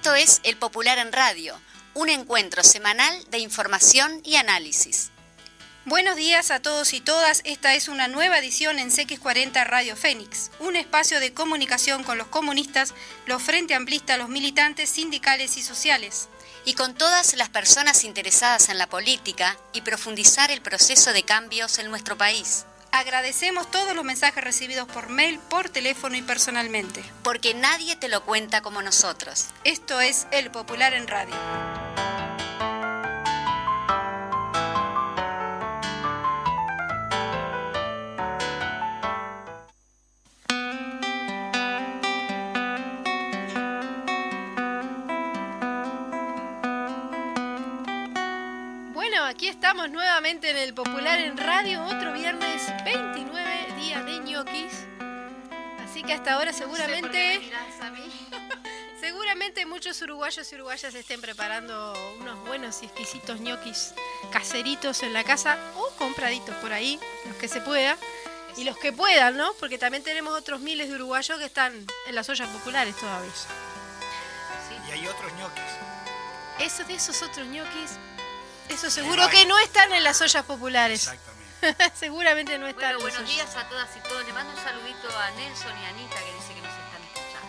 Esto es El Popular en Radio, un encuentro semanal de información y análisis. Buenos días a todos y todas, esta es una nueva edición en CX40 Radio Fénix, un espacio de comunicación con los comunistas, los frente amplistas, los militantes sindicales y sociales. Y con todas las personas interesadas en la política y profundizar el proceso de cambios en nuestro país. Agradecemos todos los mensajes recibidos por mail, por teléfono y personalmente. Porque nadie te lo cuenta como nosotros. Esto es El Popular en Radio. Aquí estamos nuevamente en El Popular en Radio, otro viernes 29, día de ñoquis. Así que hasta ahora seguramente muchos uruguayos y uruguayas estén preparando unos buenos y exquisitos ñoquis caseritos en la casa o compraditos por ahí, los que se pueda y los que puedan, ¿no? Porque también tenemos otros miles de uruguayos que están en las ollas populares todavía. Sí. Y hay otros ñoquis. De esos otros ñoquis. Eso seguro que no están en las ollas populares. Exactamente. Seguramente no están. Bueno, buenos días a todas y todos. Le mando un saludito a Nelson y a Anita que dice que nos están escuchando.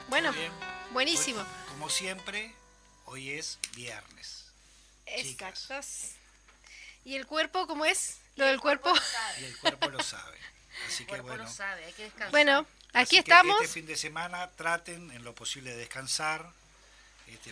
Bueno, buenísimo. Hoy, como siempre, hoy es viernes. Exacto. ¿Y el cuerpo cómo es? ¿Lo del cuerpo? Y el cuerpo lo sabe. Así que bueno. Lo sabe, hay que descansar. Bueno, aquí estamos. Este fin de semana traten en lo posible de descansar.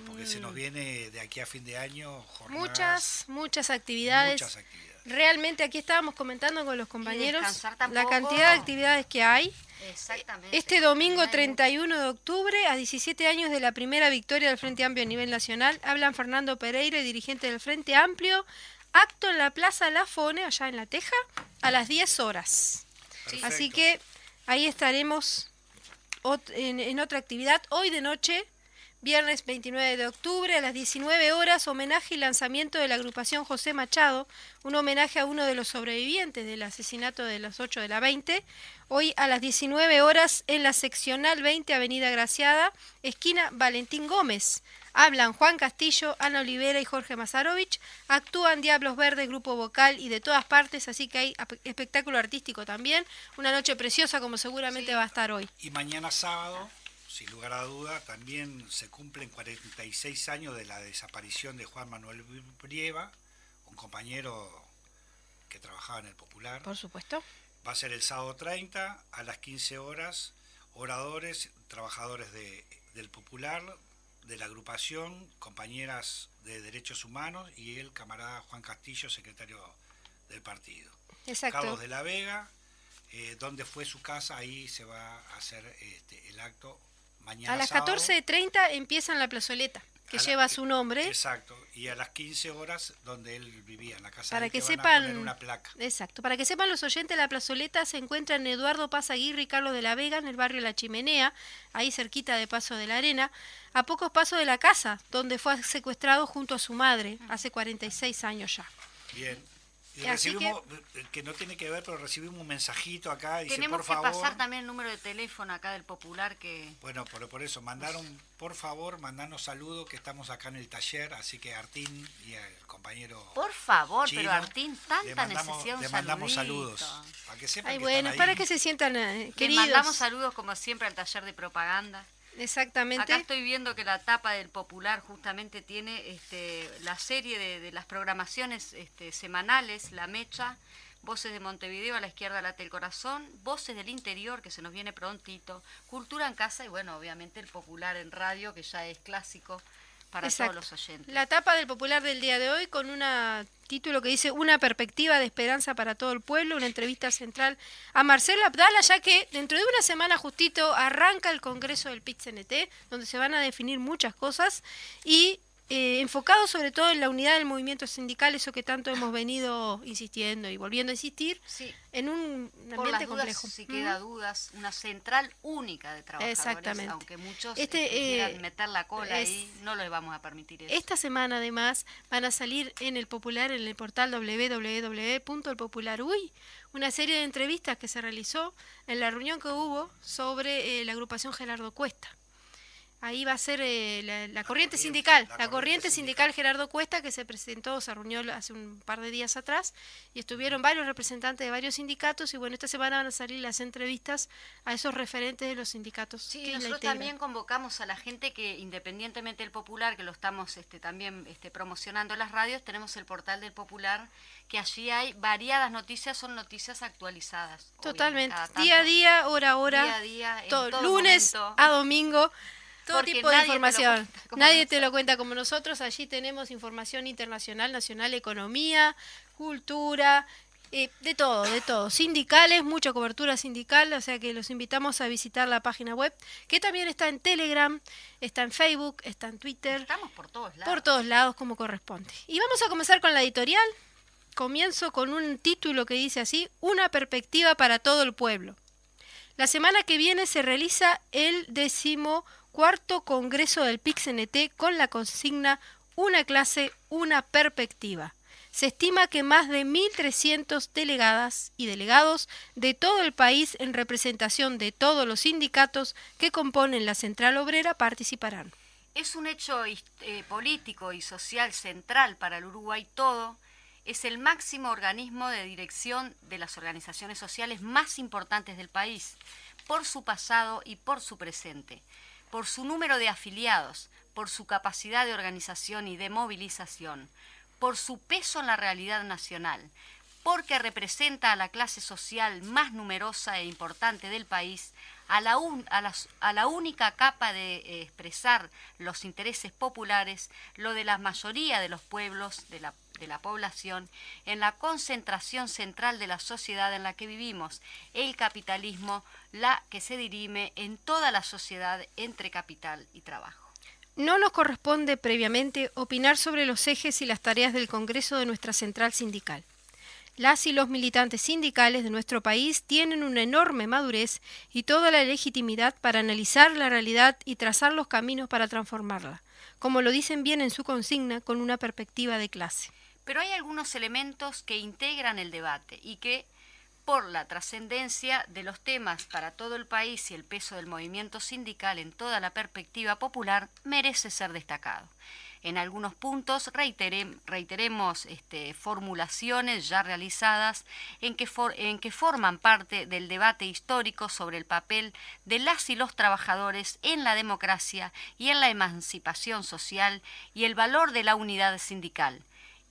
Porque se nos viene de aquí a fin de año jornadas, muchas actividades. Realmente aquí estábamos comentando con los compañeros la cantidad de actividades que hay. Exactamente. Este domingo 31 de octubre, a 17 años de la primera victoria del Frente Amplio a nivel nacional, hablan Fernando Pereira, dirigente del Frente Amplio, acto en la Plaza Lafone, allá en La Teja, a las 10 horas. Perfecto. Así que ahí estaremos en otra actividad, hoy de noche. Viernes 29 de octubre a las 19 horas, homenaje y lanzamiento de la agrupación José Machado, un homenaje a uno de los sobrevivientes del asesinato de las 8 de la 20. Hoy a las 19 horas en la seccional 20, Avenida Graciada, esquina Valentín Gómez. Hablan Juan Castillo, Ana Olivera y Jorge Mazarovich. Actúan Diablos Verdes, grupo vocal y de todas partes, así que hay espectáculo artístico también. Una noche preciosa como seguramente va a estar hoy. Y mañana sábado, sin lugar a duda, también se cumplen 46 años de la desaparición de Juan Manuel Brieva, un compañero que trabajaba en el Popular. Por supuesto. Va a ser el sábado 30 a las 15 horas, oradores, trabajadores del Popular, de la agrupación, compañeras de Derechos Humanos y el camarada Juan Castillo, secretario del partido. Exacto. Carlos de la Vega, donde fue su casa, ahí se va a hacer el acto. Mañana a las sábado, 14:30 empieza en la plazoleta, que lleva su nombre. Exacto, y a las 15 horas donde él vivía, en la casa para de que van sepan, a poner una placa. Exacto, para que sepan los oyentes, la plazoleta se encuentra en Eduardo Paz Aguirre y Carlos de la Vega, en el barrio La Chimenea, ahí cerquita de Paso de la Arena, a pocos pasos de la casa, donde fue secuestrado junto a su madre, hace 46 años ya. Bien. Y recibimos, que no tiene que ver, pero recibimos un mensajito acá, dice, tenemos por favor. que pasar también el número de teléfono acá del Popular que... Bueno, por eso, por favor, mandanos saludos, que estamos acá en el taller, así que Artín y el compañero Por favor, Chino, pero Artín, tanta necesidad le mandamos saludos, para que sepan que están ahí. Para que se sientan queridos. Le mandamos saludos como siempre al taller de propaganda. Exactamente. Acá estoy viendo que la tapa del Popular justamente tiene la serie de las programaciones semanales, La Mecha, Voces de Montevideo, a la izquierda late el corazón, Voces del Interior, que se nos viene prontito, Cultura en Casa y bueno, obviamente el Popular en Radio, que ya es clásico para todos los oyentes. La tapa del Popular del día de hoy con un título que dice Una perspectiva de esperanza para todo el pueblo, una entrevista central a Marcelo Abdala, ya que dentro de una semana justito arranca el Congreso del PIT-CNT, donde se van a definir muchas cosas y enfocado sobre todo en la unidad del movimiento sindical, eso que tanto hemos venido insistiendo y volviendo a insistir, sí, en un por ambiente las dudas, complejo. Si queda dudas, una central única de trabajadores. Exactamente. Aunque muchos quieran meter la cola ahí, no les vamos a permitir eso. Esta semana además van a salir en el Popular, en el portal www.elpopular.uy, una serie de entrevistas que se realizó en la reunión que hubo sobre la agrupación Gerardo Cuesta. Ahí va a ser la corriente sindical, la corriente sindical Gerardo Cuesta, que se presentó, se reunió hace un par de días atrás, y estuvieron varios representantes de varios sindicatos, y bueno, esta semana van a salir las entrevistas a esos referentes de los sindicatos. Sí, nosotros también convocamos a la gente que, independientemente del Popular, que lo estamos también promocionando en las radios, tenemos el portal del Popular, que allí hay variadas noticias, son noticias actualizadas. Totalmente, día a día, hora a hora, día a día, todo lunes momento. A domingo. Todo Porque tipo de nadie información. nadie Nadie te lo cuenta como nosotros. Allí tenemos información internacional, nacional, economía, cultura, de todo, de todo. Sindicales, mucha cobertura sindical, o sea que los invitamos a visitar la página web, que también está en Telegram, está en Facebook, está en Twitter. Estamos por todos lados. Por todos lados, como corresponde. Y vamos a comenzar con la editorial. Comienzo con un título que dice así: Una perspectiva para todo el pueblo. La semana que viene se realiza el 14º Congreso del PIC-CNT con la consigna Una clase, una perspectiva. Se estima que más de 1.300 delegadas y delegados de todo el país en representación de todos los sindicatos que componen la Central Obrera participarán. Es un hecho político y social central para el Uruguay todo. Es el máximo organismo de dirección de las organizaciones sociales más importantes del país, por su pasado y por su presente, por su número de afiliados, por su capacidad de organización y de movilización, por su peso en la realidad nacional, porque representa a la clase social más numerosa e importante del país, a la única capa de expresar los intereses populares, lo de la mayoría de los pueblos, de la población, en la concentración central de la sociedad en la que vivimos, el capitalismo, la que se dirime en toda la sociedad entre capital y trabajo. No nos corresponde previamente opinar sobre los ejes y las tareas del Congreso de nuestra central sindical. Las y los militantes sindicales de nuestro país tienen una enorme madurez y toda la legitimidad para analizar la realidad y trazar los caminos para transformarla, como lo dicen bien en su consigna, con una perspectiva de clase. Pero hay algunos elementos que integran el debate y que, por la trascendencia de los temas para todo el país y el peso del movimiento sindical en toda la perspectiva popular, merece ser destacado. En algunos puntos reiteremos formulaciones ya realizadas en que forman parte del debate histórico sobre el papel de las y los trabajadores en la democracia y en la emancipación social y el valor de la unidad sindical.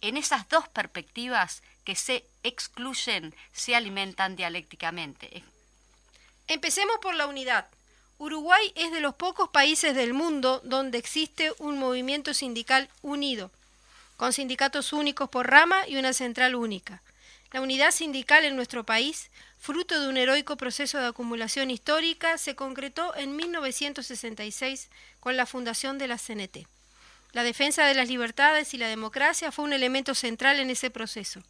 En esas dos perspectivas que se excluyen, se alimentan dialécticamente. Empecemos por la unidad. Uruguay es de los pocos países del mundo donde existe un movimiento sindical unido, con sindicatos únicos por rama y una central única. La unidad sindical en nuestro país, fruto de un heroico proceso de acumulación histórica, se concretó en 1966 con la fundación de la CNT. La defensa de las libertades y la democracia fue un elemento central en ese proceso.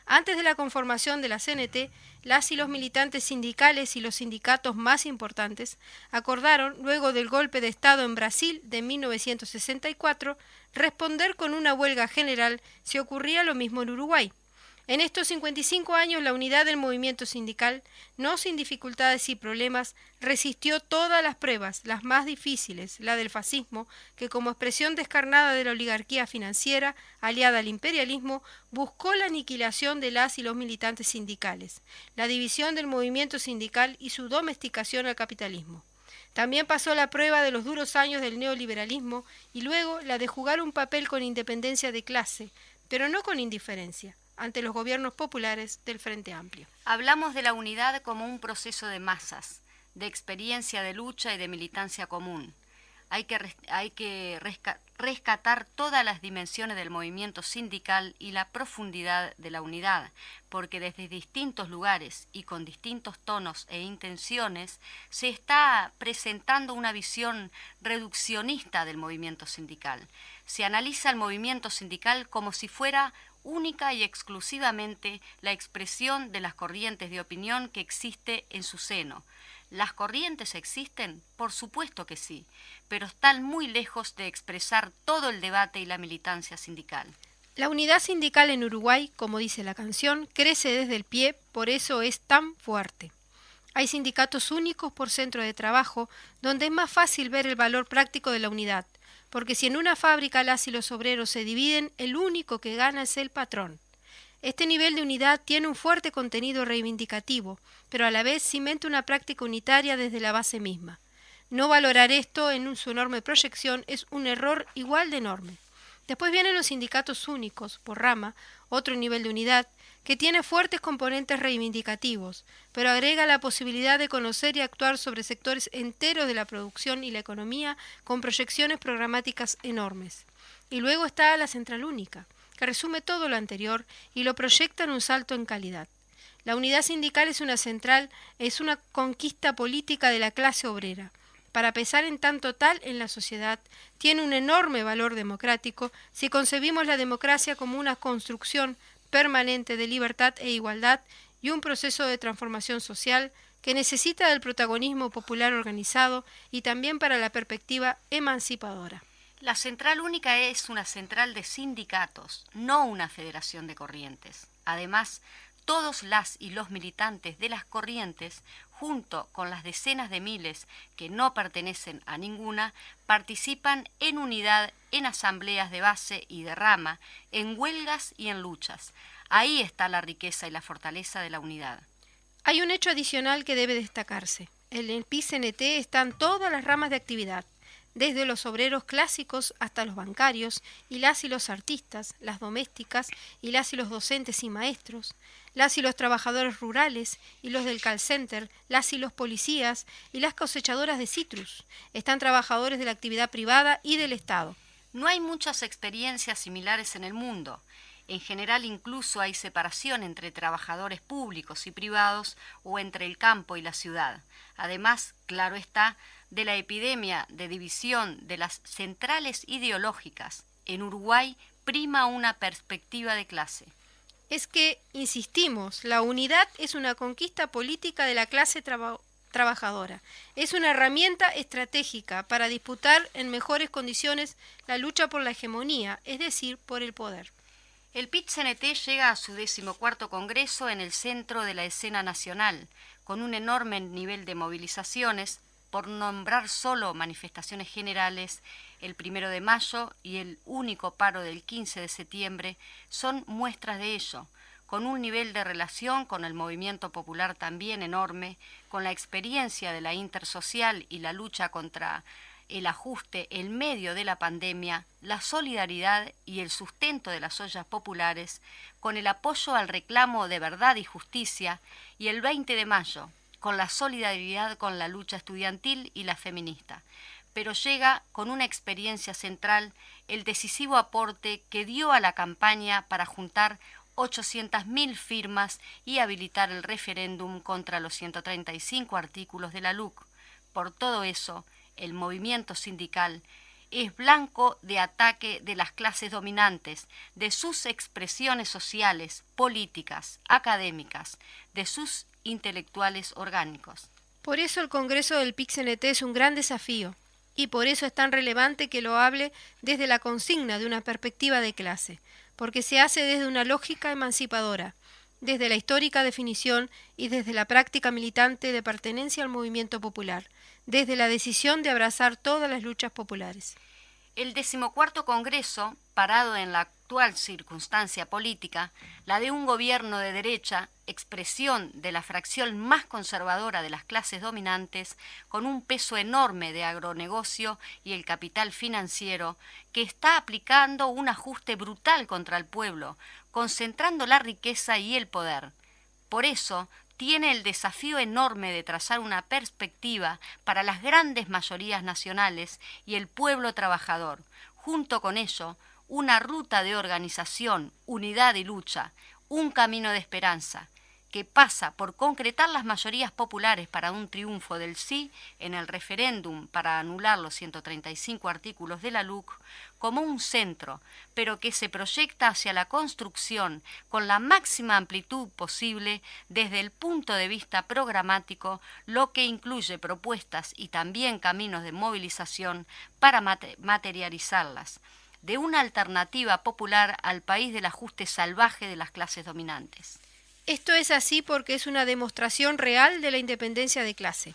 Antes de la conformación de la CNT, las y los militantes sindicales y los sindicatos más importantes acordaron, luego del golpe de Estado en Brasil de 1964, responder con una huelga general si ocurría lo mismo en Uruguay. En estos 55 años, la unidad del movimiento sindical, no sin dificultades y problemas, resistió todas las pruebas, las más difíciles, la del fascismo, que como expresión descarnada de la oligarquía financiera, aliada al imperialismo, buscó la aniquilación de las y los militantes sindicales, la división del movimiento sindical y su domesticación al capitalismo. También pasó la prueba de los duros años del neoliberalismo y luego la de jugar un papel con independencia de clase, pero no con indiferencia, ante los gobiernos populares del Frente Amplio. Hablamos de la unidad como un proceso de masas, de experiencia de lucha y de militancia común. Hay que rescatar todas las dimensiones del movimiento sindical y la profundidad de la unidad, porque desde distintos lugares y con distintos tonos e intenciones se está presentando una visión reduccionista del movimiento sindical. Se analiza el movimiento sindical como si fuera única y exclusivamente la expresión de las corrientes de opinión que existe en su seno. ¿Las corrientes existen? Por supuesto que sí, pero están muy lejos de expresar todo el debate y la militancia sindical. La unidad sindical en Uruguay, como dice la canción, crece desde el pie, por eso es tan fuerte. Hay sindicatos únicos por centro de trabajo, donde es más fácil ver el valor práctico de la unidad, porque si en una fábrica las y los obreros se dividen, el único que gana es el patrón. Este nivel de unidad tiene un fuerte contenido reivindicativo, pero a la vez cimenta una práctica unitaria desde la base misma. No valorar esto en su enorme proyección es un error igual de enorme. Después vienen los sindicatos únicos, por rama, otro nivel de unidad, que tiene fuertes componentes reivindicativos, pero agrega la posibilidad de conocer y actuar sobre sectores enteros de la producción y la economía con proyecciones programáticas enormes. Y luego está la central única, que resume todo lo anterior y lo proyecta en un salto en calidad. La unidad sindical es una conquista política de la clase obrera. Para pesar en tanto tal en la sociedad, tiene un enorme valor democrático si concebimos la democracia como una construcción permanente de libertad e igualdad y un proceso de transformación social que necesita del protagonismo popular organizado y también para la perspectiva emancipadora. La Central Única es una central de sindicatos, no una federación de corrientes. Además, todos las y los militantes de las corrientes, junto con las decenas de miles que no pertenecen a ninguna, participan en unidad en asambleas de base y de rama, en huelgas y en luchas. Ahí está la riqueza y la fortaleza de la unidad. Hay un hecho adicional que debe destacarse. En el PIT-CNT están todas las ramas de actividad, desde los obreros clásicos hasta los bancarios, y los artistas, las domésticas, y los docentes y maestros, las y los trabajadores rurales, y los del call center, las y los policías, y las cosechadoras de citrus. Están trabajadores de la actividad privada y del Estado. No hay muchas experiencias similares en el mundo. En general incluso hay separación entre trabajadores públicos y privados o entre el campo y la ciudad. Además, claro está, de la epidemia de división de las centrales ideológicas, en Uruguay prima una perspectiva de clase. Es que, insistimos, la unidad es una conquista política de la clase trabajadora. Es una herramienta estratégica para disputar en mejores condiciones la lucha por la hegemonía, es decir, por el poder. El PIT-CNT llega a su 14º Congreso en el centro de la escena nacional, con un enorme nivel de movilizaciones, por nombrar solo manifestaciones generales. El 1 de mayo y el único paro del 15 de septiembre son muestras de ello, con un nivel de relación con el movimiento popular también enorme, con la experiencia de la intersocial y la lucha contra el ajuste en medio de la pandemia, la solidaridad y el sustento de las ollas populares, con el apoyo al reclamo de verdad y justicia, y el 20 de mayo, con la solidaridad con la lucha estudiantil y la feminista. Pero llega con una experiencia central el decisivo aporte que dio a la campaña para juntar 800.000 firmas y habilitar el referéndum contra los 135 artículos de la LUC. Por todo eso, el movimiento sindical es blanco de ataque de las clases dominantes, de sus expresiones sociales, políticas, académicas, de sus intelectuales orgánicos. Por eso el Congreso del PIT-CNT es un gran desafío, y por eso es tan relevante que lo hable desde la consigna de una perspectiva de clase, porque se hace desde una lógica emancipadora, desde la histórica definición y desde la práctica militante de pertenencia al movimiento popular, desde la decisión de abrazar todas las luchas populares. El 14º Congreso, parado en la actual circunstancia política, la de un gobierno de derecha, expresión de la fracción más conservadora de las clases dominantes, con un peso enorme de agronegocio y el capital financiero, que está aplicando un ajuste brutal contra el pueblo, concentrando la riqueza y el poder. Por eso, tiene el desafío enorme de trazar una perspectiva para las grandes mayorías nacionales y el pueblo trabajador. Junto con ello, una ruta de organización, unidad y lucha, un camino de esperanza, que pasa por concretar las mayorías populares para un triunfo del sí en el referéndum para anular los 135 artículos de la LUC como un centro, pero que se proyecta hacia la construcción con la máxima amplitud posible desde el punto de vista programático, lo que incluye propuestas y también caminos de movilización para materializarlas, de una alternativa popular al país del ajuste salvaje de las clases dominantes. Esto es así porque es una demostración real de la independencia de clase.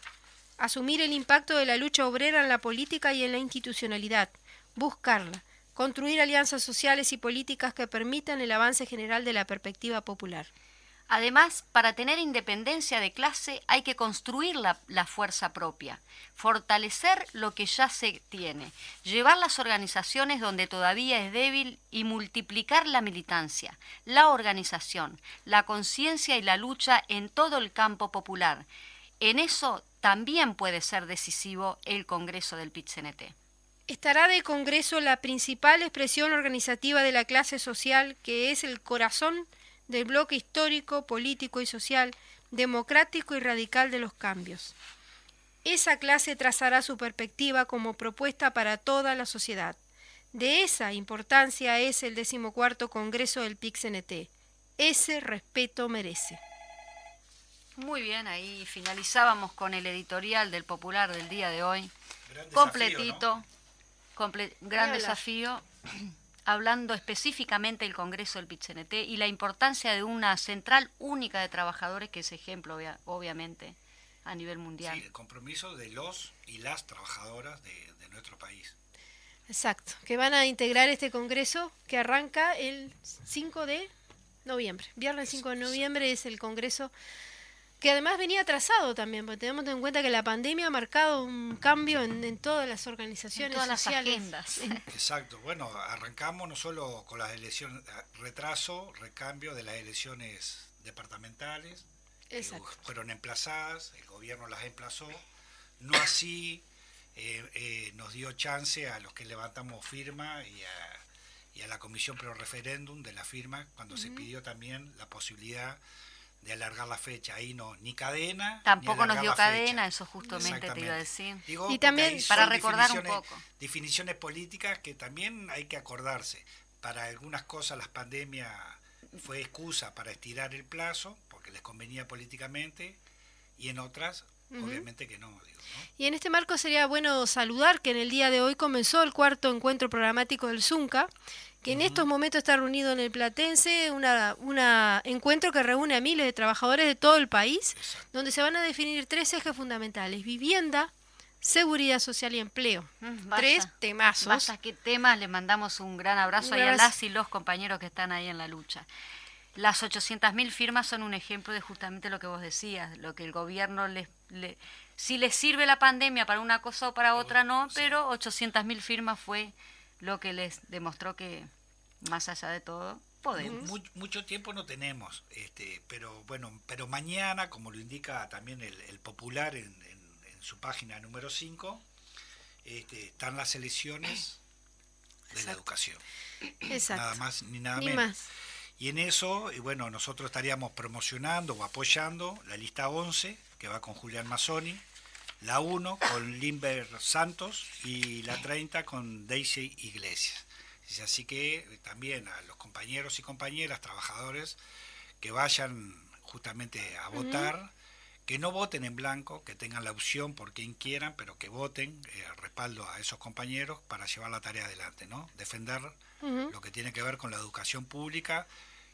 Asumir el impacto de la lucha obrera en la política y en la institucionalidad, buscarla, construir alianzas sociales y políticas que permitan el avance general de la perspectiva popular. Además, para tener independencia de clase hay que construir la fuerza propia, fortalecer lo que ya se tiene, llevar las organizaciones donde todavía es débil y multiplicar la militancia, la organización, la conciencia y la lucha en todo el campo popular. En eso también puede ser decisivo el Congreso del PIT-CNT. Estará de Congreso la principal expresión organizativa de la clase social, que es el corazón del bloque histórico, político y social, democrático y radical de los cambios. Esa clase trazará su perspectiva como propuesta para toda la sociedad. De esa importancia es el 14º Congreso del PIT-CNT. Ese respeto merece. Muy bien, ahí finalizábamos con el editorial del Popular del día de hoy. Gran Completito, desafío, ¿no? gran desafío, hablando específicamente del Congreso del PIT-CNT y la importancia de una central única de trabajadores, que es ejemplo, obviamente, a nivel mundial. Sí, el compromiso de los y las trabajadoras de nuestro país. Exacto, que van a integrar este Congreso que arranca el 5 de noviembre. Viernes 5 de noviembre es el Congreso, que además venía atrasado también, porque tenemos en cuenta que la pandemia ha marcado un cambio en todas las organizaciones En todas sociales. las agendas. Exacto, bueno, arrancamos no solo con las elecciones, recambio de las elecciones departamentales, Exacto. que fueron emplazadas, el gobierno las emplazó, no así nos dio chance a los que levantamos firma y a la comisión pro referéndum de la firma, cuando se pidió también la posibilidad de alargar la fecha. Ahí no, ni cadena. Tampoco ni nos dio la cadena, fecha. eso justamente te iba a decir. Digo, Y también, ahí para son recordar un poco. definiciones políticas que también hay que acordarse. Para algunas cosas las pandemias fue excusa para estirar el plazo, porque les convenía políticamente, y en otras, obviamente que no, digo, ¿no? Y en este marco sería bueno saludar que en el día de hoy comenzó el 4º encuentro programático del Zunca, que en estos momentos está reunido en el Platense, un encuentro que reúne a miles de trabajadores de todo el país, Exacto. donde se van a definir 3 ejes fundamentales: vivienda, seguridad social y empleo. Basta, 3 temazos. Basta, qué temas, les mandamos un gran abrazo ahí a las y los compañeros que están ahí en la lucha. Las 800.000 firmas son un ejemplo de justamente lo que vos decías, lo que el gobierno si les sirve la pandemia para una cosa o para otra no, pero 800.000 firmas fue lo que les demostró que, más allá de todo, podemos. Mucho tiempo no tenemos, pero bueno, pero mañana, como lo indica también el Popular en su página número 5, están las elecciones de la educación. Exacto. Nada más ni nada Ni menos. más. Y en eso, y bueno, nosotros estaríamos promocionando o apoyando la lista 11, que va con Julián Mazzoni, la 1 con Limber Santos y la 30 con Daisy Iglesias. Así que también a los compañeros y compañeras, trabajadores, que vayan justamente a votar, que no voten en blanco, que tengan la opción por quien quieran, pero que voten respaldo a esos compañeros para llevar la tarea adelante, ¿no? Defender lo que tiene que ver con la educación pública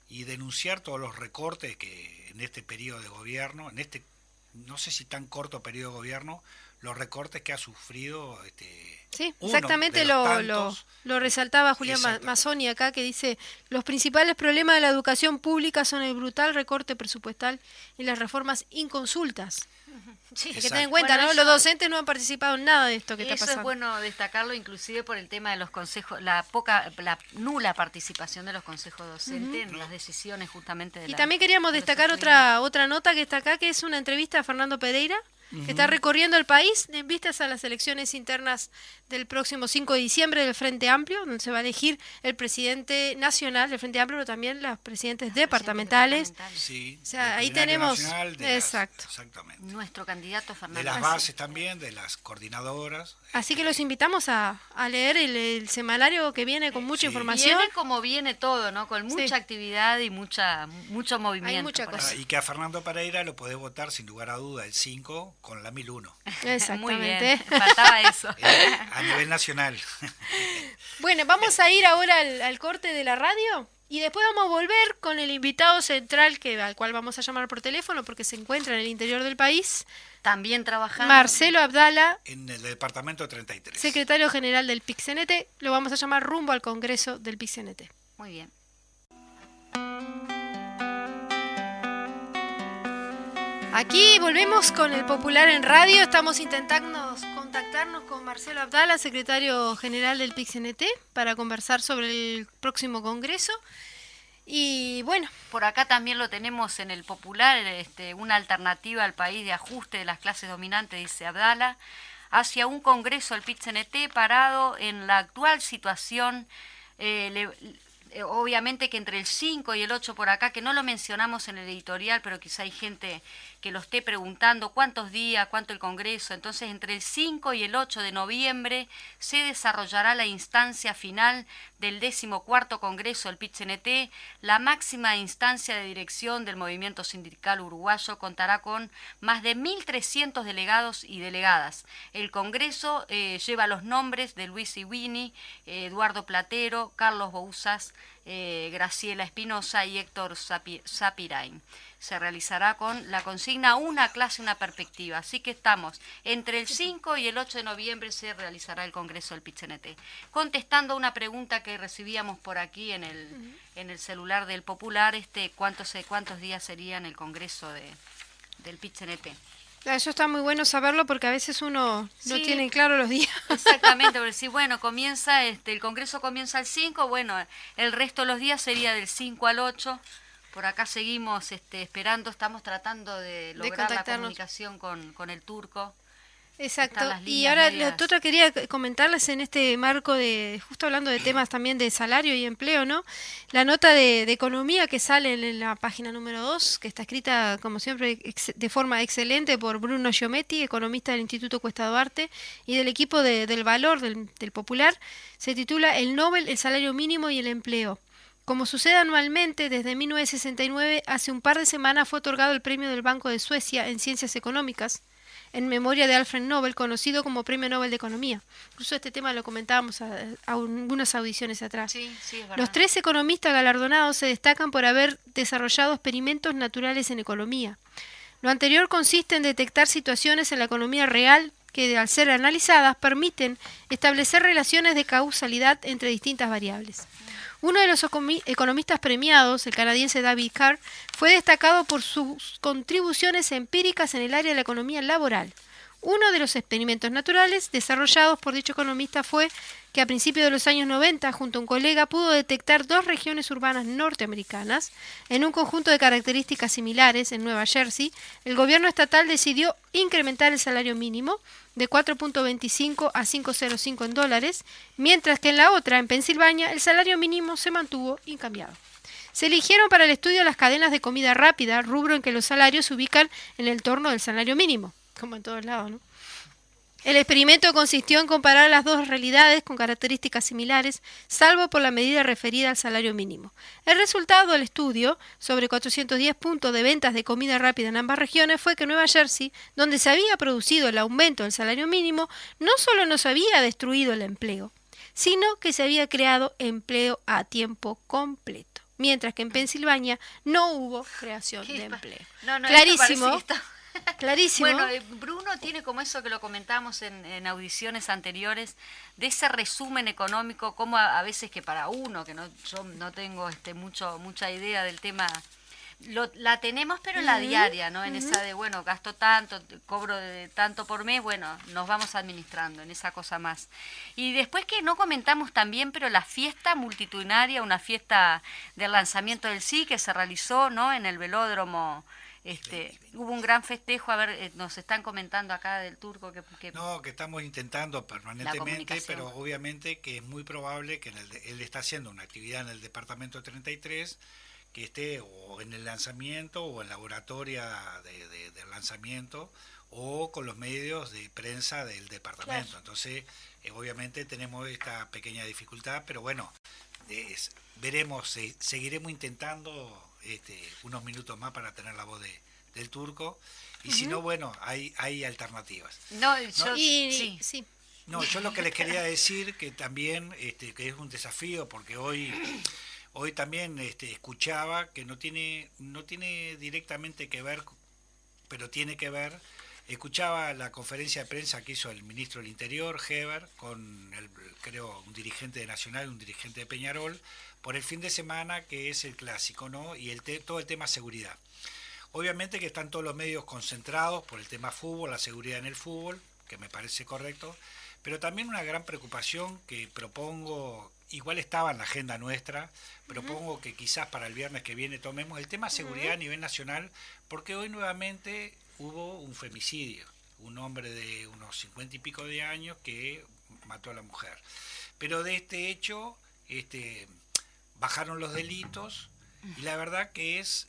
y denunciar todos los recortes que en este periodo de gobierno, en este no sé si tan corto periodo de gobierno, los recortes que ha sufrido Sí, uno exactamente de los tantos. lo resaltaba Julián Exactamente. Mazzoni acá, que dice: los principales problemas de la educación pública son el brutal recorte presupuestal y las reformas inconsultas. Sí. Hay que tener en cuenta, Bueno, ¿no? eso- Los docentes no han participado en nada de esto que está Eso pasando. es bueno destacarlo, inclusive por el tema de los consejos, la nula participación de los consejos docentes en las decisiones justamente de Y la- también queríamos de los destacar estudiantes. otra nota que está acá, que es una entrevista a Fernando Pereira, que está recorriendo el país en vistas a las elecciones internas del próximo 5 de diciembre del Frente Amplio, donde se va a elegir el presidente nacional del Frente Amplio, pero también los presidentes departamentales. Sí, O sea, del ahí plenario tenemos- nacional, de exacto. Exactamente. Nuestro candidato Fernando. De las Así. bases también, de las coordinadoras. Así que los invitamos a leer el semanario, que viene con mucha Sí. información. Viene como viene todo, ¿no? Con mucha Sí. actividad y mucho movimiento. mucha por cosa. ahí. Y que a Fernando Pereira lo podés votar sin lugar a duda el 5 con la 1001 Muy bien, Exactamente. faltaba eso. a nivel nacional. Bueno, vamos a ir ahora al corte de la radio Y después vamos a volver con el invitado central, al cual vamos a llamar por teléfono porque se encuentra en el interior del país. También trabajando. Marcelo Abdala, en el departamento 33. secretario general del PIC-CNT. Lo vamos a llamar rumbo al Congreso del PIC-CNT. Muy bien. Aquí volvemos con el Popular en Radio. Estamos intentando contactarnos con Marcelo Abdala, secretario general del PIC-CNT, para conversar sobre el próximo Congreso. Y bueno, por acá también lo tenemos en el Popular, una alternativa al país de ajuste de las clases dominantes, dice Abdala, hacia un Congreso del PIC-CNT parado en la actual situación. Obviamente que entre el 5 y el 8 por acá, que no lo mencionamos en el editorial, pero quizá hay gente que lo esté preguntando, ¿cuántos días, cuánto el Congreso? Entonces, entre el 5 y el 8 de noviembre se desarrollará la instancia final del 14º Congreso del PIC-CNT. La máxima instancia de dirección del movimiento sindical uruguayo contará con más de 1.300 delegados y delegadas. El Congreso lleva los nombres de Luis Iguini, Eduardo Platero, Carlos Bouzas, Graciela Espinosa y Héctor Sapirain. Se realizará con la consigna Una clase, una perspectiva. Así que estamos entre el 5 y el 8 de noviembre se realizará el Congreso del PIC-CNT. Contestando una pregunta que recibíamos por aquí en el celular del Popular, ¿cuántos días serían el Congreso del PIC-CNT? eso está muy bueno saberlo porque a veces uno no tiene claro los días. Exactamente, porque si comienza el Congreso comienza el 5, el resto de los días sería del 5 al 8. Por acá seguimos esperando, estamos tratando de lograr la comunicación con el turco. Exacto, y ahora otra quería comentarles en este marco de, justo hablando de temas también de salario y empleo, ¿no? La nota de economía que sale en la página número 2, que está escrita como siempre de forma excelente por Bruno Giometti, economista del Instituto Cuesta Duarte y del equipo del Valor del Popular, se titula El Nobel, el salario mínimo y el empleo. Como sucede anualmente, desde 1969, hace un par de semanas fue otorgado el premio del Banco de Suecia en Ciencias Económicas, en memoria de Alfred Nobel, conocido como Premio Nobel de Economía. Incluso este tema lo comentábamos a algunas audiciones atrás. Sí, es verdad. Los 3 economistas galardonados se destacan por haber desarrollado experimentos naturales en economía. Lo anterior consiste en detectar situaciones en la economía real que, al ser analizadas, permiten establecer relaciones de causalidad entre distintas variables. Uno de los economistas premiados, el canadiense David Carr, fue destacado por sus contribuciones empíricas en el área de la economía laboral. Uno de los experimentos naturales desarrollados por dicho economista fue que a principios de los años 90, junto a un colega, pudo detectar 2 regiones urbanas norteamericanas en un conjunto de características similares. En Nueva Jersey, el gobierno estatal decidió incrementar el salario mínimo de 4.25 a 5.05 en dólares, mientras que en la otra, en Pensilvania, el salario mínimo se mantuvo incambiado. Se eligieron para el estudio las cadenas de comida rápida, rubro en que los salarios se ubican en el entorno del salario mínimo, como en todos lados, ¿no? El experimento consistió en comparar las dos realidades con características similares, salvo por la medida referida al salario mínimo. El resultado del estudio, sobre 410 puntos de ventas de comida rápida en ambas regiones, fue que Nueva Jersey, donde se había producido el aumento del salario mínimo, no solo no se había destruido el empleo, sino que se había creado empleo a tiempo completo, mientras que en Pensilvania no hubo creación de empleo. Clarísimo. Clarísimo. Bueno, Bruno tiene como eso que lo comentamos en audiciones anteriores, de ese resumen económico, como a veces que para uno, que yo no tengo mucha idea del tema, la tenemos pero en la diaria, ¿no? En esa de, gasto tanto, cobro de tanto por mes, nos vamos administrando en esa cosa más. Y después que no comentamos también, pero la fiesta multitudinaria, una fiesta del lanzamiento del sí que se realizó, ¿no? En el velódromo. Hubo un gran festejo, nos están comentando acá del turco que estamos intentando permanentemente, pero obviamente que es muy probable que él está haciendo una actividad en el departamento 33 que esté o en el lanzamiento o en la oratoria del lanzamiento o con los medios de prensa del departamento. Claro. Entonces, obviamente tenemos esta pequeña dificultad, pero veremos, seguiremos intentando unos minutos más para tener la voz del turco, y si no, hay alternativas. Sí. No, yo lo que les quería decir que también que es un desafío, porque hoy Hoy también escuchaba que no tiene directamente que ver, pero tiene que ver. Escuchaba la conferencia de prensa que hizo el ministro del Interior, Heber, con creo un dirigente de Nacional, un dirigente de Peñarol, por el fin de semana que es el clásico, ¿no? Y todo el tema seguridad. Obviamente que están todos los medios concentrados por el tema fútbol, la seguridad en el fútbol, que me parece correcto, pero también una gran preocupación que propongo, igual estaba en la agenda nuestra, propongo que quizás para el viernes que viene tomemos el tema seguridad a nivel nacional, porque hoy nuevamente hubo un femicidio, un hombre de unos 50 y pico de años que mató a la mujer. Pero de este hecho bajaron los delitos y la verdad que es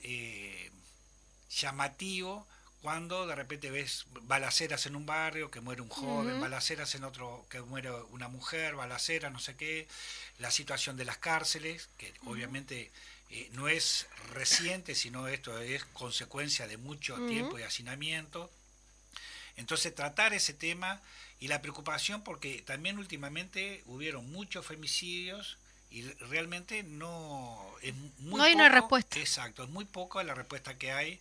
llamativo cuando de repente ves balaceras en un barrio, que muere un joven, balaceras en otro, que muere una mujer, balaceras, no sé qué, la situación de las cárceles, que obviamente no es reciente, sino esto es consecuencia de mucho tiempo de hacinamiento. Entonces tratar ese tema y la preocupación porque también últimamente hubieron muchos femicidios y realmente no es muy no hay poco, una respuesta. Exacto, es muy poco la respuesta que hay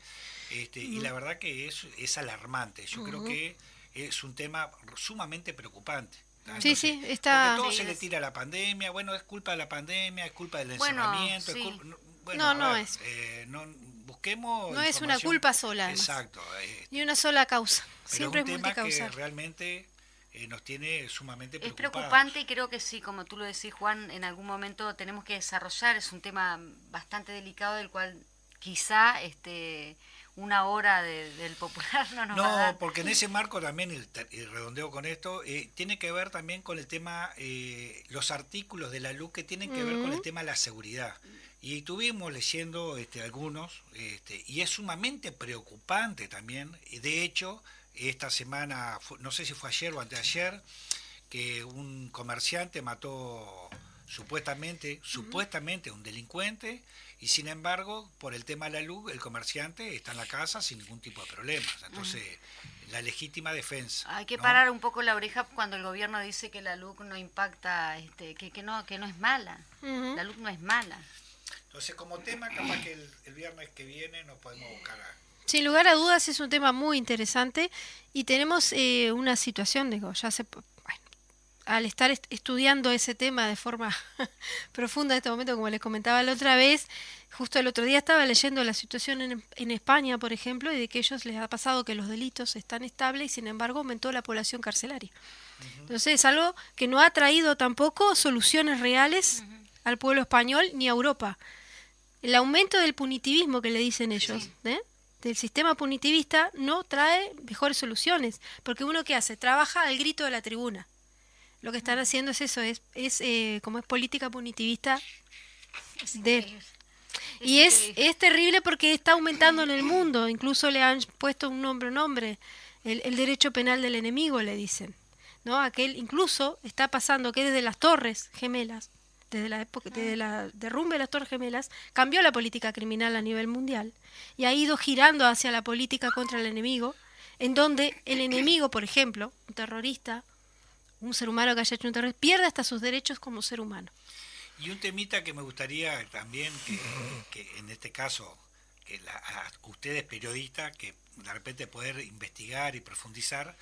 y la verdad que es alarmante. Yo creo que es un tema sumamente preocupante. Entonces, sí, está... Porque todo se le tira a la pandemia, bueno, es culpa de la pandemia, es culpa del encerramiento, busquemos no es una culpa sola, además. Exacto. Ni una sola causa, pero siempre es un tema multicausal. que realmente nos tiene sumamente preocupados. Es preocupante y creo que sí, como tú lo decís, Juan, en algún momento tenemos que desarrollar, es un tema bastante delicado del cual quizá una hora del popular no nos va a dar. No, porque en ese marco también, y redondeo con esto, tiene que ver también con el tema, los artículos de la LUC que tienen que ver con el tema de la seguridad. Y estuvimos leyendo algunos, y es sumamente preocupante también. De hecho, esta semana, no sé si fue ayer o anteayer, que un comerciante mató supuestamente un delincuente, y sin embargo, por el tema de la luz, el comerciante está en la casa sin ningún tipo de problemas. Entonces, la legítima defensa. Hay que parar un poco la oreja cuando el gobierno dice que la luz no impacta, que no es mala. La luz no es mala. Entonces, como tema, capaz que el viernes que viene nos podemos buscar Sin lugar a dudas es un tema muy interesante y tenemos una situación, al estar estudiando ese tema de forma profunda en este momento, como les comentaba la otra vez, justo el otro día estaba leyendo la situación en España, por ejemplo, y de que a ellos les ha pasado que los delitos están estables y sin embargo aumentó la población carcelaria. Entonces es algo que no ha traído tampoco soluciones reales al pueblo español ni a Europa. El aumento del punitivismo que le dicen ellos, del sistema punitivista, no trae mejores soluciones, porque uno ¿qué hace? Trabaja al grito de la tribuna. Lo que están haciendo es eso, como es política punitivista. Y es terrible porque está aumentando en el mundo, incluso le han puesto un nombre, el derecho penal del enemigo, le dicen. ¿No? Incluso está pasando que desde las Torres Gemelas, desde la derrumbe de las Torres Gemelas, cambió la política criminal a nivel mundial y ha ido girando hacia la política contra el enemigo, en donde el enemigo, por ejemplo, un terrorista, un ser humano que haya hecho un terrorismo, pierde hasta sus derechos como ser humano. Y un temita que me gustaría también, que en este caso, que a ustedes periodistas, que de repente poder investigar y profundizar,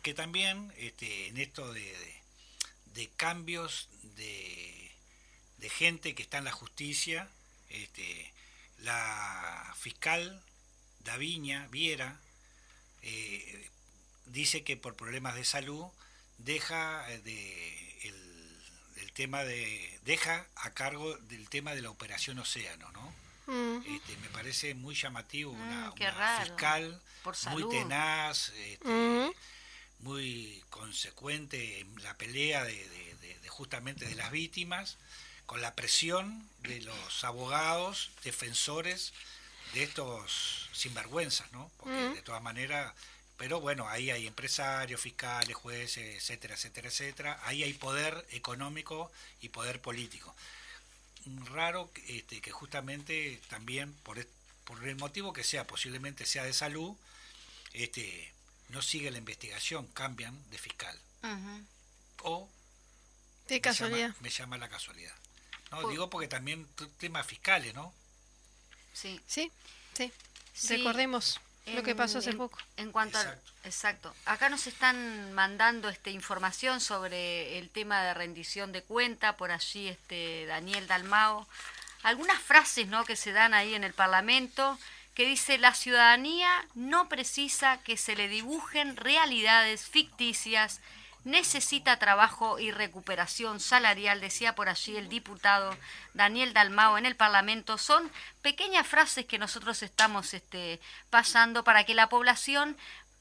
que también en esto de cambios de gente que está en la justicia, la fiscal Daviña Viera dice que por problemas de salud deja deja a cargo del tema de la operación Océano, ¿no? Me parece muy llamativo una fiscal muy tenaz, muy consecuente en la pelea de justamente de las víctimas, con la presión de los abogados defensores de estos sinvergüenzas, ¿no? Porque de todas maneras, pero bueno, ahí hay empresarios, fiscales, jueces, etcétera, etcétera, etcétera. Ahí hay poder económico y poder político. Raro que justamente también, por el motivo que sea, posiblemente sea de salud, no sigue la investigación, cambian de fiscal. O de casualidad. Me llama la casualidad. No, digo porque también temas fiscales, ¿no? Sí. Sí. Sí. Recordemos lo que pasó hace poco. En cuanto exacto. Acá nos están mandando información sobre el tema de rendición de cuenta, por allí Daniel Dalmao. Algunas frases, ¿no?, que se dan ahí en el Parlamento, que dice: la ciudadanía no precisa que se le dibujen realidades ficticias, necesita trabajo y recuperación salarial, decía por allí el diputado Daniel Dalmao en el Parlamento. Son pequeñas frases que nosotros estamos pasando para que la población,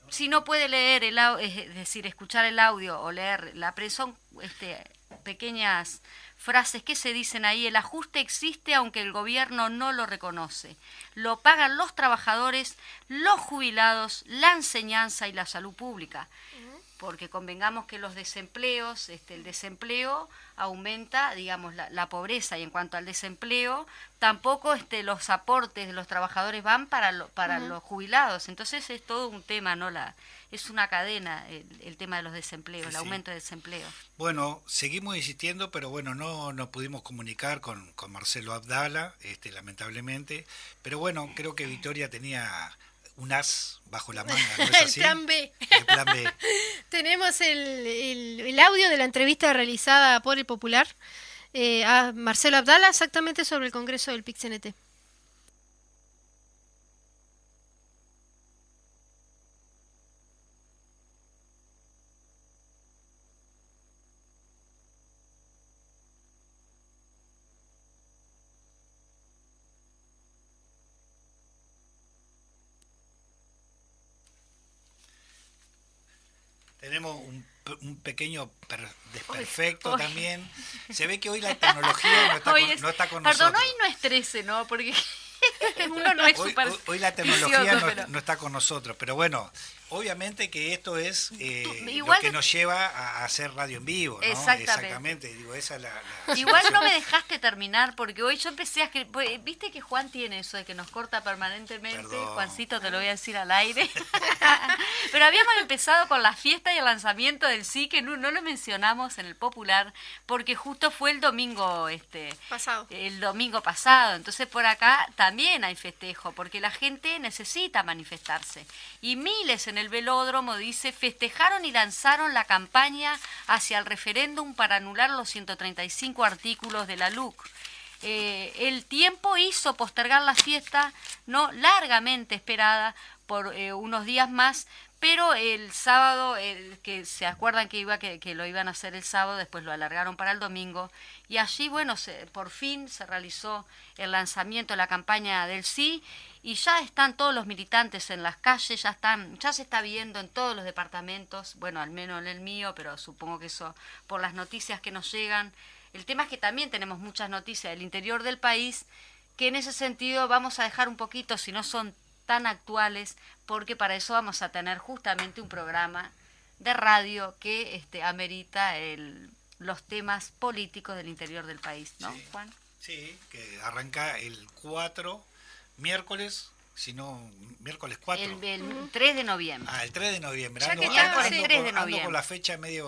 si no puede leer es decir, escuchar el audio o leer la prensa, son pequeñas frases que se dicen ahí. El ajuste existe aunque el gobierno no lo reconoce. Lo pagan los trabajadores, los jubilados, la enseñanza y la salud pública. Porque convengamos que los desempleos, el desempleo aumenta, digamos, la pobreza, y en cuanto al desempleo, tampoco los aportes de los trabajadores van para los jubilados. Entonces es todo un tema, ¿no? Es una cadena el tema de los desempleos, el aumento de desempleo. Bueno, seguimos insistiendo, pero bueno, no nos pudimos comunicar con Marcelo Abdala, lamentablemente. Pero bueno, creo que Victoria tenía un as bajo la manga, ¿no es así? El plan B. El plan B. Tenemos el audio de la entrevista realizada por el Popular a Marcelo Abdala, exactamente sobre el Congreso del PIC-CNT. Tenemos un pequeño desperfecto también. Se ve que hoy la tecnología no está con nosotros. Perdón, hoy no estrese, ¿no? Porque uno no es hoy la tecnología no está con nosotros. Pero bueno, obviamente que esto es lo que nos lleva a hacer radio en vivo, ¿no? Exactamente. Digo, esa es la igual no me dejaste terminar, porque hoy yo empecé a escribir. Viste que Juan tiene eso de que nos corta permanentemente. Perdón. Juancito, te lo voy a decir al aire. Pero habíamos empezado con la fiesta y el lanzamiento del sí, que no lo mencionamos en el Popular, porque justo fue el domingo pasado. El domingo pasado. Entonces por acá también hay festejo, porque la gente necesita manifestarse. Y miles en el velódromo, dice, festejaron y lanzaron la campaña hacia el referéndum para anular los 135 artículos de la LUC. El tiempo hizo postergar la fiesta, no largamente esperada, por unos días más, pero el sábado, que se acuerdan que lo iban a hacer el sábado, después lo alargaron para el domingo, y allí, bueno, por fin se realizó el lanzamiento de la campaña del sí, y ya están todos los militantes en las calles, ya se está viendo en todos los departamentos, bueno, al menos en el mío, pero supongo que eso por las noticias que nos llegan. El tema es que también tenemos muchas noticias del interior del país, que en ese sentido vamos a dejar un poquito, si no son tan actuales, porque para eso vamos a tener justamente un programa de radio que amerita los temas políticos del interior del país, ¿no, sí, Juan? Sí, que arranca el 4, miércoles, si no, miércoles 4. El 3 de noviembre. Ah, el 3 de noviembre. Ya Ando, que está, ando, sí. ando 3 de con- ando noviembre. con la fecha medio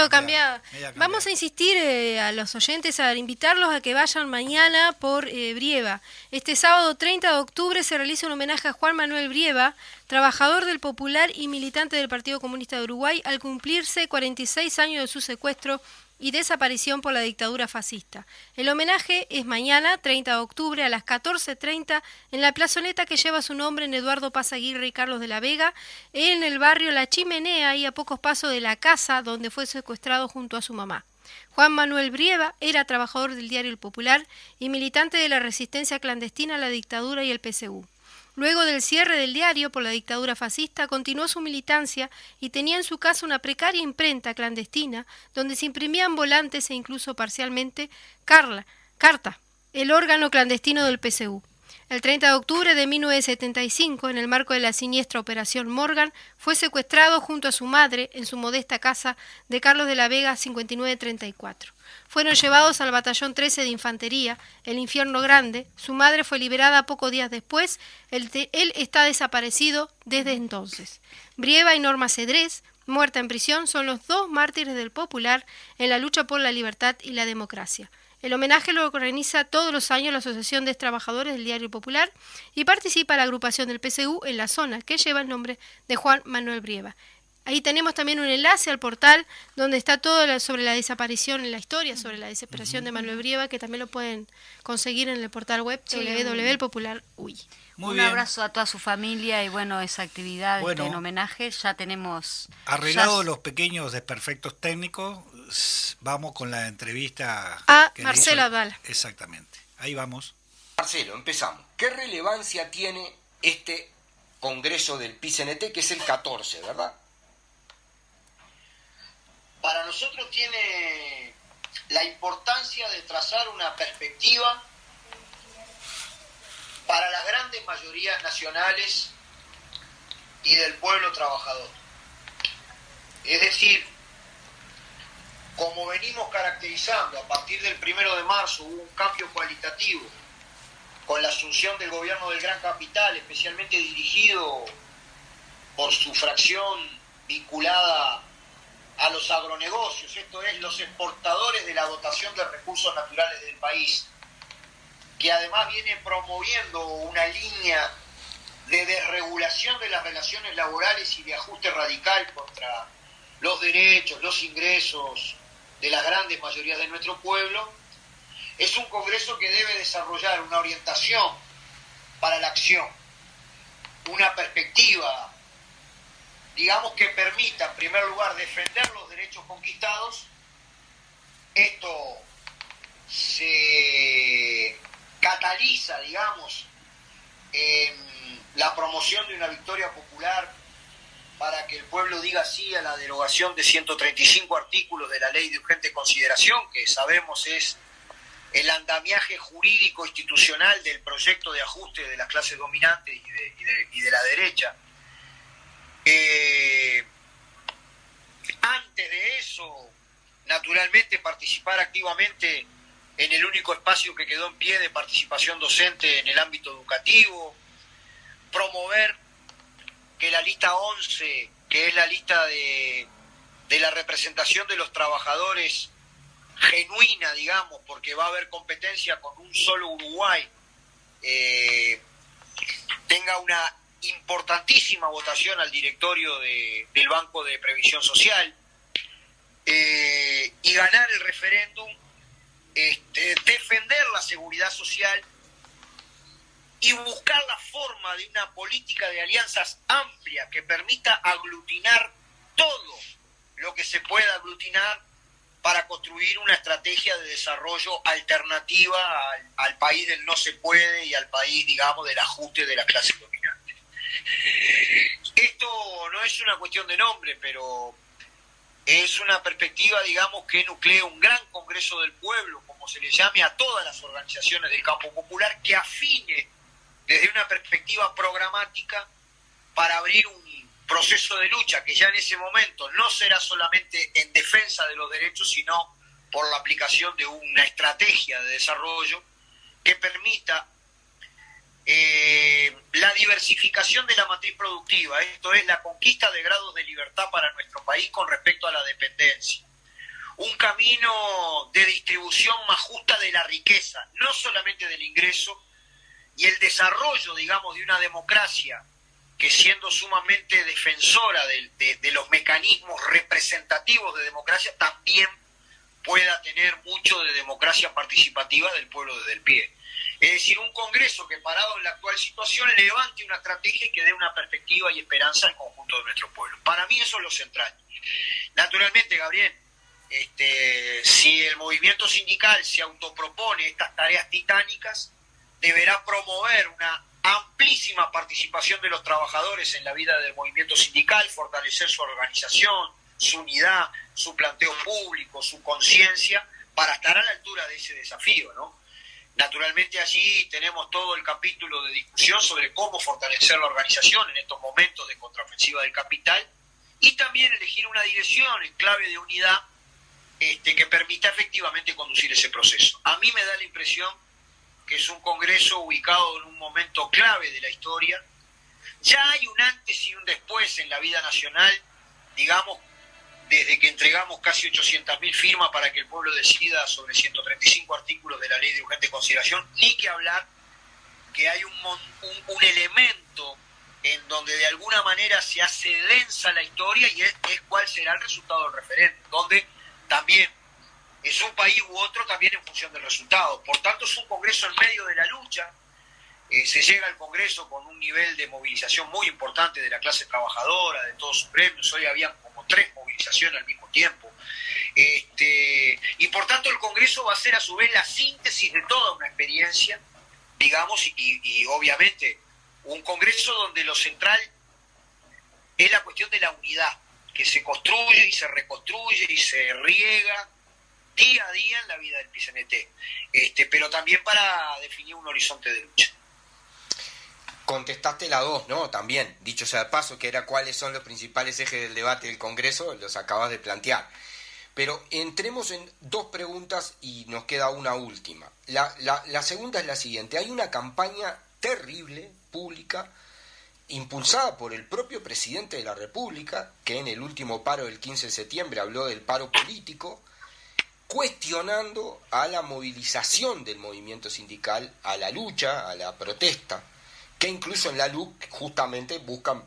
Cambiada. media Vamos a insistir a los oyentes, a invitarlos a que vayan mañana por Brieva. Este sábado 30 de octubre se realiza un homenaje a Juan Manuel Brieva, trabajador del Popular y militante del Partido Comunista de Uruguay, al cumplirse 46 años de su secuestro y desaparición por la dictadura fascista. El homenaje es mañana, 30 de octubre, a las 14:30, en la plazoleta que lleva su nombre en Eduardo Paz Aguirre y Carlos de la Vega, en el barrio La Chimenea y a pocos pasos de la casa donde fue secuestrado junto a su mamá. Juan Manuel Brieva era trabajador del diario El Popular y militante de la resistencia clandestina a la dictadura y el PSU. Luego del cierre del diario por la dictadura fascista, continuó su militancia y tenía en su casa una precaria imprenta clandestina donde se imprimían volantes e incluso parcialmente Carta, el órgano clandestino del PSU. El 30 de octubre de 1975, en el marco de la siniestra Operación Morgan, fue secuestrado junto a su madre en su modesta casa de Carlos de la Vega 5934. Fueron llevados al batallón 13 de Infantería, el Infierno Grande. Su madre fue liberada pocos días después. Él está desaparecido desde entonces. Brieva y Norma Cedrés, muerta en prisión, son los dos mártires del Popular en la lucha por la libertad y la democracia. El homenaje lo organiza todos los años la Asociación de Trabajadores del Diario Popular y participa la agrupación del PCU en la zona, que lleva el nombre de Juan Manuel Brieva. Ahí tenemos también un enlace al portal donde está todo sobre la desaparición, la historia sobre la desaparición de Manuel Brieva, que también lo pueden conseguir en el portal web www.elpopular.uy. Un abrazo a toda su familia y bueno, esa actividad en homenaje ya tenemos... Arreglados los pequeños desperfectos técnicos, vamos con la entrevista a Marcelo Abdala. Exactamente, ahí vamos. Marcelo, empezamos. ¿Qué relevancia tiene este congreso del PICNT, que es el 14, verdad? Para nosotros tiene la importancia de trazar una perspectiva para las grandes mayorías nacionales y del pueblo trabajador. Es decir, como venimos caracterizando, a partir del 1 de marzo hubo un cambio cualitativo con la asunción del gobierno del Gran Capital, especialmente dirigido por su fracción vinculada a los agronegocios, esto es, los exportadores de la dotación de recursos naturales del país, que además viene promoviendo una línea de desregulación de las relaciones laborales y de ajuste radical contra los derechos, los ingresos de las grandes mayorías de nuestro pueblo. Es un congreso que debe desarrollar una orientación para la acción, una perspectiva, digamos, que permita, en primer lugar, defender los derechos conquistados. Esto se cataliza, digamos, en la promoción de una victoria popular para que el pueblo diga sí a la derogación de 135 artículos de la Ley de Urgente Consideración, que sabemos es el andamiaje jurídico institucional del proyecto de ajuste de las clases dominantes y de la derecha. Antes de eso, naturalmente, participar activamente en el único espacio que quedó en pie de participación docente en el ámbito educativo, promover que la lista 11, que es la lista de la representación de los trabajadores genuina, digamos, porque va a haber competencia con un solo Uruguay, tenga una importantísima votación al directorio del Banco de Previsión Social, y ganar el referéndum, defender la seguridad social y buscar la forma de una política de alianzas amplia que permita aglutinar todo lo que se pueda aglutinar para construir una estrategia de desarrollo alternativa al país del no se puede y al país, digamos, del ajuste de las clases dominantes. Esto no es una cuestión de nombre, pero es una perspectiva, digamos, que nuclea un gran Congreso del Pueblo, como se le llame a todas las organizaciones del campo popular, que afine desde una perspectiva programática para abrir un proceso de lucha que ya en ese momento no será solamente en defensa de los derechos, sino por la aplicación de una estrategia de desarrollo que permita la diversificación de la matriz productiva, esto es, la conquista de grados de libertad para nuestro país con respecto a la dependencia. Un camino de distribución más justa de la riqueza, no solamente del ingreso, y el desarrollo, digamos, de una democracia que, siendo sumamente defensora de los mecanismos representativos de democracia, también pueda tener mucho de democracia participativa del pueblo desde el pie. Es decir, un Congreso que, parado en la actual situación, levante una estrategia y que dé una perspectiva y esperanza al conjunto de nuestro pueblo. Para mí eso es lo central. Naturalmente, Gabriel, si el movimiento sindical se autopropone estas tareas titánicas, deberá promover una amplísima participación de los trabajadores en la vida del movimiento sindical, fortalecer su organización, su unidad, su planteo público, su conciencia, para estar a la altura de ese desafío, ¿no? Naturalmente allí tenemos todo el capítulo de discusión sobre cómo fortalecer la organización en estos momentos de contraofensiva del capital, y también elegir una dirección en clave de unidad que permita efectivamente conducir ese proceso. A mí me da la impresión que es un Congreso ubicado en un momento clave de la historia. Ya hay un antes y un después en la vida nacional, digamos, desde que entregamos casi 800.000 firmas para que el pueblo decida sobre 135 artículos de la ley de urgente consideración, ni que hablar que hay un elemento en donde de alguna manera se hace densa la historia y es cuál será el resultado del referéndum, donde también es un país u otro también en función del resultado. Por tanto, es un Congreso en medio de la lucha. Se llega al Congreso con un nivel de movilización muy importante de la clase trabajadora, de todos sus gremios. Hoy habían como 3 movilizaciones al mismo tiempo. Y por tanto el Congreso va a ser a su vez la síntesis de toda una experiencia, digamos, y obviamente un Congreso donde lo central es la cuestión de la unidad, que se construye y se reconstruye y se riega día a día en la vida del PCNT, pero también para definir un horizonte de lucha. Contestaste la 2, ¿no? También, dicho sea de paso, que era cuáles son los principales ejes del debate del Congreso, los acabas de plantear. Pero entremos en 2 preguntas y nos queda una última. La segunda es la siguiente. Hay una campaña terrible, pública, impulsada por el propio presidente de la República, que en el último paro del 15 de septiembre habló del paro político, cuestionando a la movilización del movimiento sindical, a la lucha, a la protesta, que incluso en la LUC justamente buscan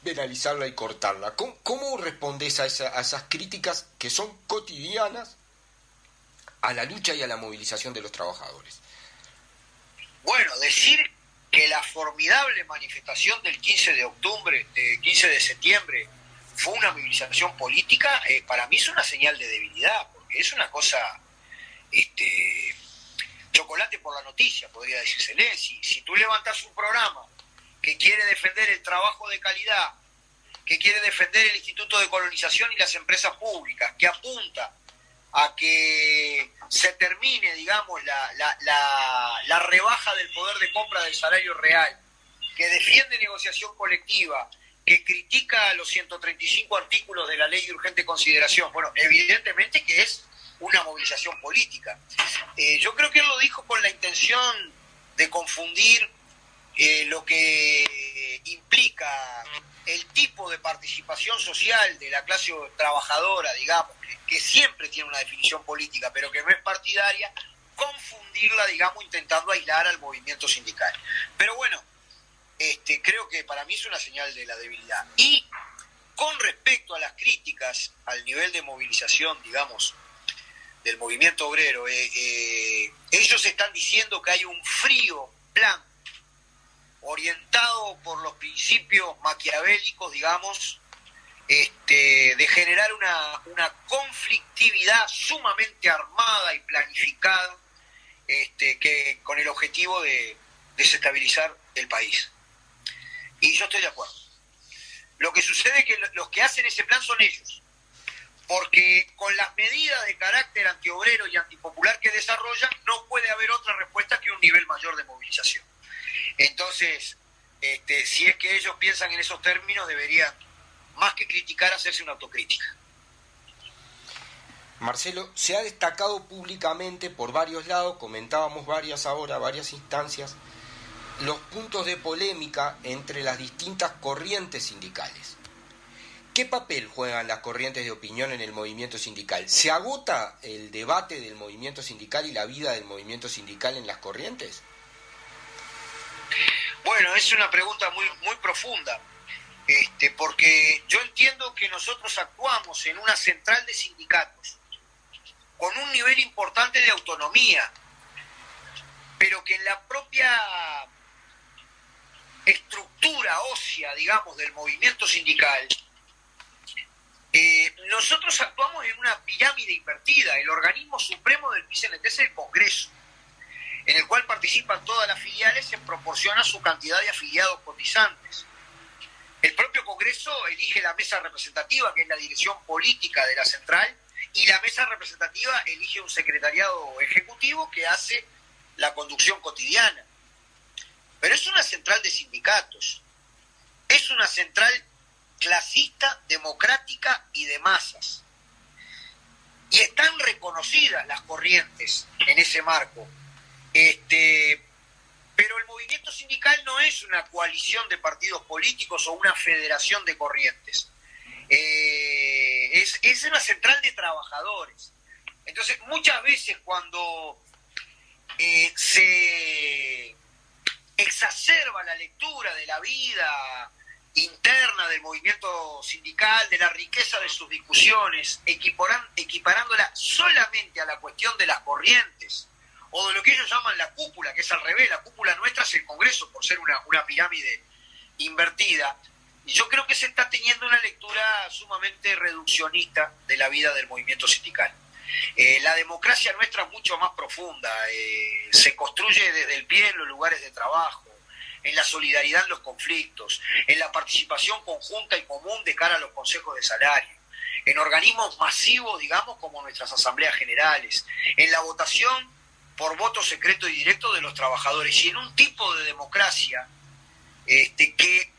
penalizarla y cortarla. ¿Cómo respondes a esas críticas que son cotidianas a la lucha y a la movilización de los trabajadores? Bueno, decir que la formidable manifestación del 15 de septiembre fue una movilización política, para mí es una señal de debilidad, porque es una cosa, chocolate por la noticia, podría decírsele. Si tú levantás un programa que quiere defender el trabajo de calidad, que quiere defender el Instituto de Colonización y las empresas públicas, que apunta a que se termine, digamos, la rebaja del poder de compra del salario real, que defiende negociación colectiva, que critica los 135 artículos de la ley de urgente consideración, bueno, evidentemente que es una movilización política. Yo creo que él lo dijo con la intención de confundir lo que implica el tipo de participación social de la clase trabajadora, digamos, que siempre tiene una definición política, pero que no es partidaria, confundirla, digamos, intentando aislar al movimiento sindical. Pero bueno, creo que para mí es una señal de la debilidad. Y con respecto a las críticas al nivel de movilización, digamos, del movimiento obrero, ellos están diciendo que hay un frío plan orientado por los principios maquiavélicos, digamos, de generar una conflictividad sumamente armada y planificada, que con el objetivo de desestabilizar el país. Y yo estoy de acuerdo. Lo que sucede es que los que hacen ese plan son ellos, porque con las medidas de carácter antiobrero y antipopular que desarrollan, no puede haber otra respuesta que un nivel mayor de movilización. Entonces, si es que ellos piensan en esos términos, deberían, más que criticar, hacerse una autocrítica. Marcelo, se ha destacado públicamente por varios lados, comentábamos varias instancias, los puntos de polémica entre las distintas corrientes sindicales. ¿Qué papel juegan las corrientes de opinión en el movimiento sindical? ¿Se agota el debate del movimiento sindical y la vida del movimiento sindical en las corrientes? Bueno, es una pregunta muy, muy profunda, porque yo entiendo que nosotros actuamos en una central de sindicatos con un nivel importante de autonomía, pero que en la propia estructura ósea, digamos, del movimiento sindical, nosotros actuamos en una pirámide invertida. El organismo supremo del PCNT es el Congreso, en el cual participan todas las filiales en proporción a su cantidad de afiliados cotizantes. El propio Congreso elige la mesa representativa, que es la dirección política de la central, y la mesa representativa elige un secretariado ejecutivo que hace la conducción cotidiana. Pero es una central de sindicatos, es una central clasista, democrática y de masas. Y están reconocidas las corrientes en ese marco. Pero el movimiento sindical no es una coalición de partidos políticos o una federación de corrientes. es una central de trabajadores. Entonces, muchas veces cuando se exacerba la lectura de la vida interna del movimiento sindical, de la riqueza de sus discusiones, equiparándola solamente a la cuestión de las corrientes, o de lo que ellos llaman la cúpula, que es al revés, la cúpula nuestra es el Congreso, por ser una pirámide invertida. Y yo creo que se está teniendo una lectura sumamente reduccionista de la vida del movimiento sindical. La democracia nuestra es mucho más profunda, se construye desde el pie en los lugares de trabajo, en la solidaridad en los conflictos, en la participación conjunta y común de cara a los consejos de salario, en organismos masivos, digamos, como nuestras asambleas generales, en la votación por voto secreto y directo de los trabajadores, y en un tipo de democracia que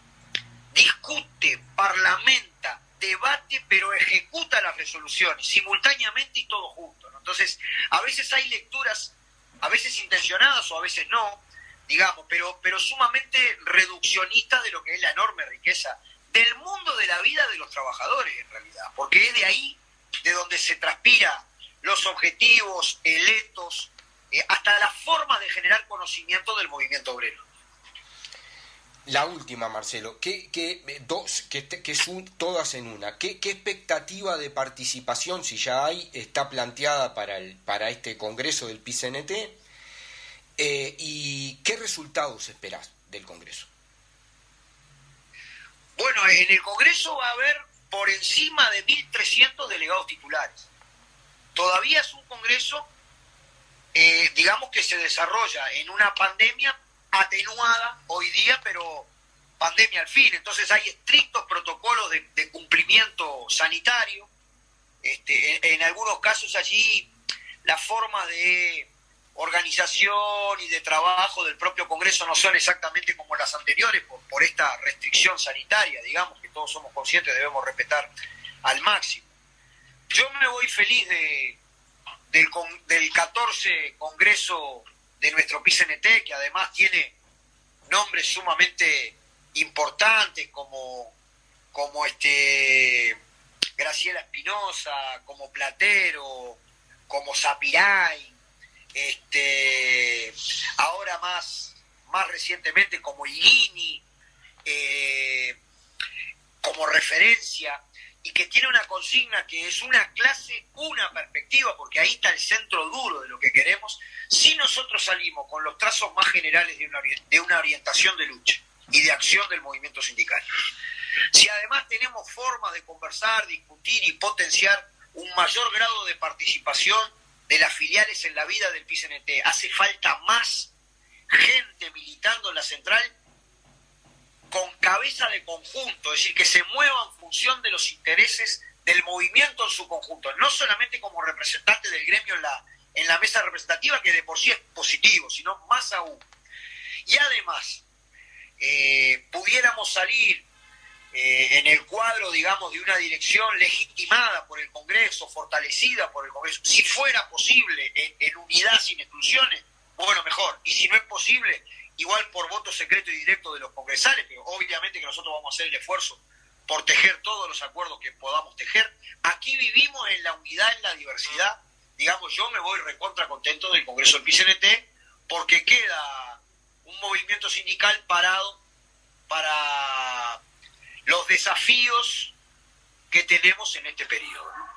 discute, parlamenta, debate, pero ejecuta las resoluciones simultáneamente y todo junto, ¿no? Entonces, a veces hay lecturas, a veces intencionadas o a veces no, digamos, pero sumamente reduccionistas de lo que es la enorme riqueza del mundo de la vida de los trabajadores, en realidad, porque es de ahí de donde se transpira los objetivos, el ethos, hasta las formas de generar conocimiento del movimiento obrero. La última, Marcelo, todas en una. ¿Qué expectativa de participación, si ya hay, está planteada para este congreso del PICNT? ¿Y qué resultados esperás del congreso? Bueno, en el congreso va a haber por encima de 1.300 delegados titulares. Todavía es un congreso, digamos, que se desarrolla en una pandemia atenuada hoy día, pero pandemia al fin. Entonces hay estrictos protocolos de cumplimiento sanitario. En algunos casos allí las formas de organización y de trabajo del propio Congreso no son exactamente como las anteriores por esta restricción sanitaria, digamos, que todos somos conscientes, debemos respetar al máximo. Yo me voy feliz del 14 Congreso de nuestro PICNT, que además tiene nombres sumamente importantes como Graciela Espinosa, como Platero, como Zapiray, ahora más recientemente como Ilini, como referencia, y que tiene una consigna que es una clase, una perspectiva, porque ahí está el centro duro de lo que queremos, si nosotros salimos con los trazos más generales de una orientación de lucha y de acción del movimiento sindical. Si además tenemos formas de conversar, discutir y potenciar un mayor grado de participación de las filiales en la vida del PICNT, hace falta más gente militando en la central con cabeza de conjunto, es decir, que se mueva en función de los intereses del movimiento en su conjunto, no solamente como representante del gremio en la mesa representativa, que de por sí es positivo, sino más aún. Y además, pudiéramos salir en el cuadro, digamos, de una dirección legitimada por el Congreso, fortalecida por el Congreso, si fuera posible, en unidad sin exclusiones, bueno, mejor. Y si no es posible, igual por voto secreto y directo de los congresales, pero obviamente que nosotros vamos a hacer el esfuerzo por tejer todos los acuerdos que podamos tejer. Aquí vivimos en la unidad, en la diversidad. Digamos, yo me voy recontra contento del Congreso del PICNT, porque queda un movimiento sindical parado para los desafíos que tenemos en este periodo, ¿no?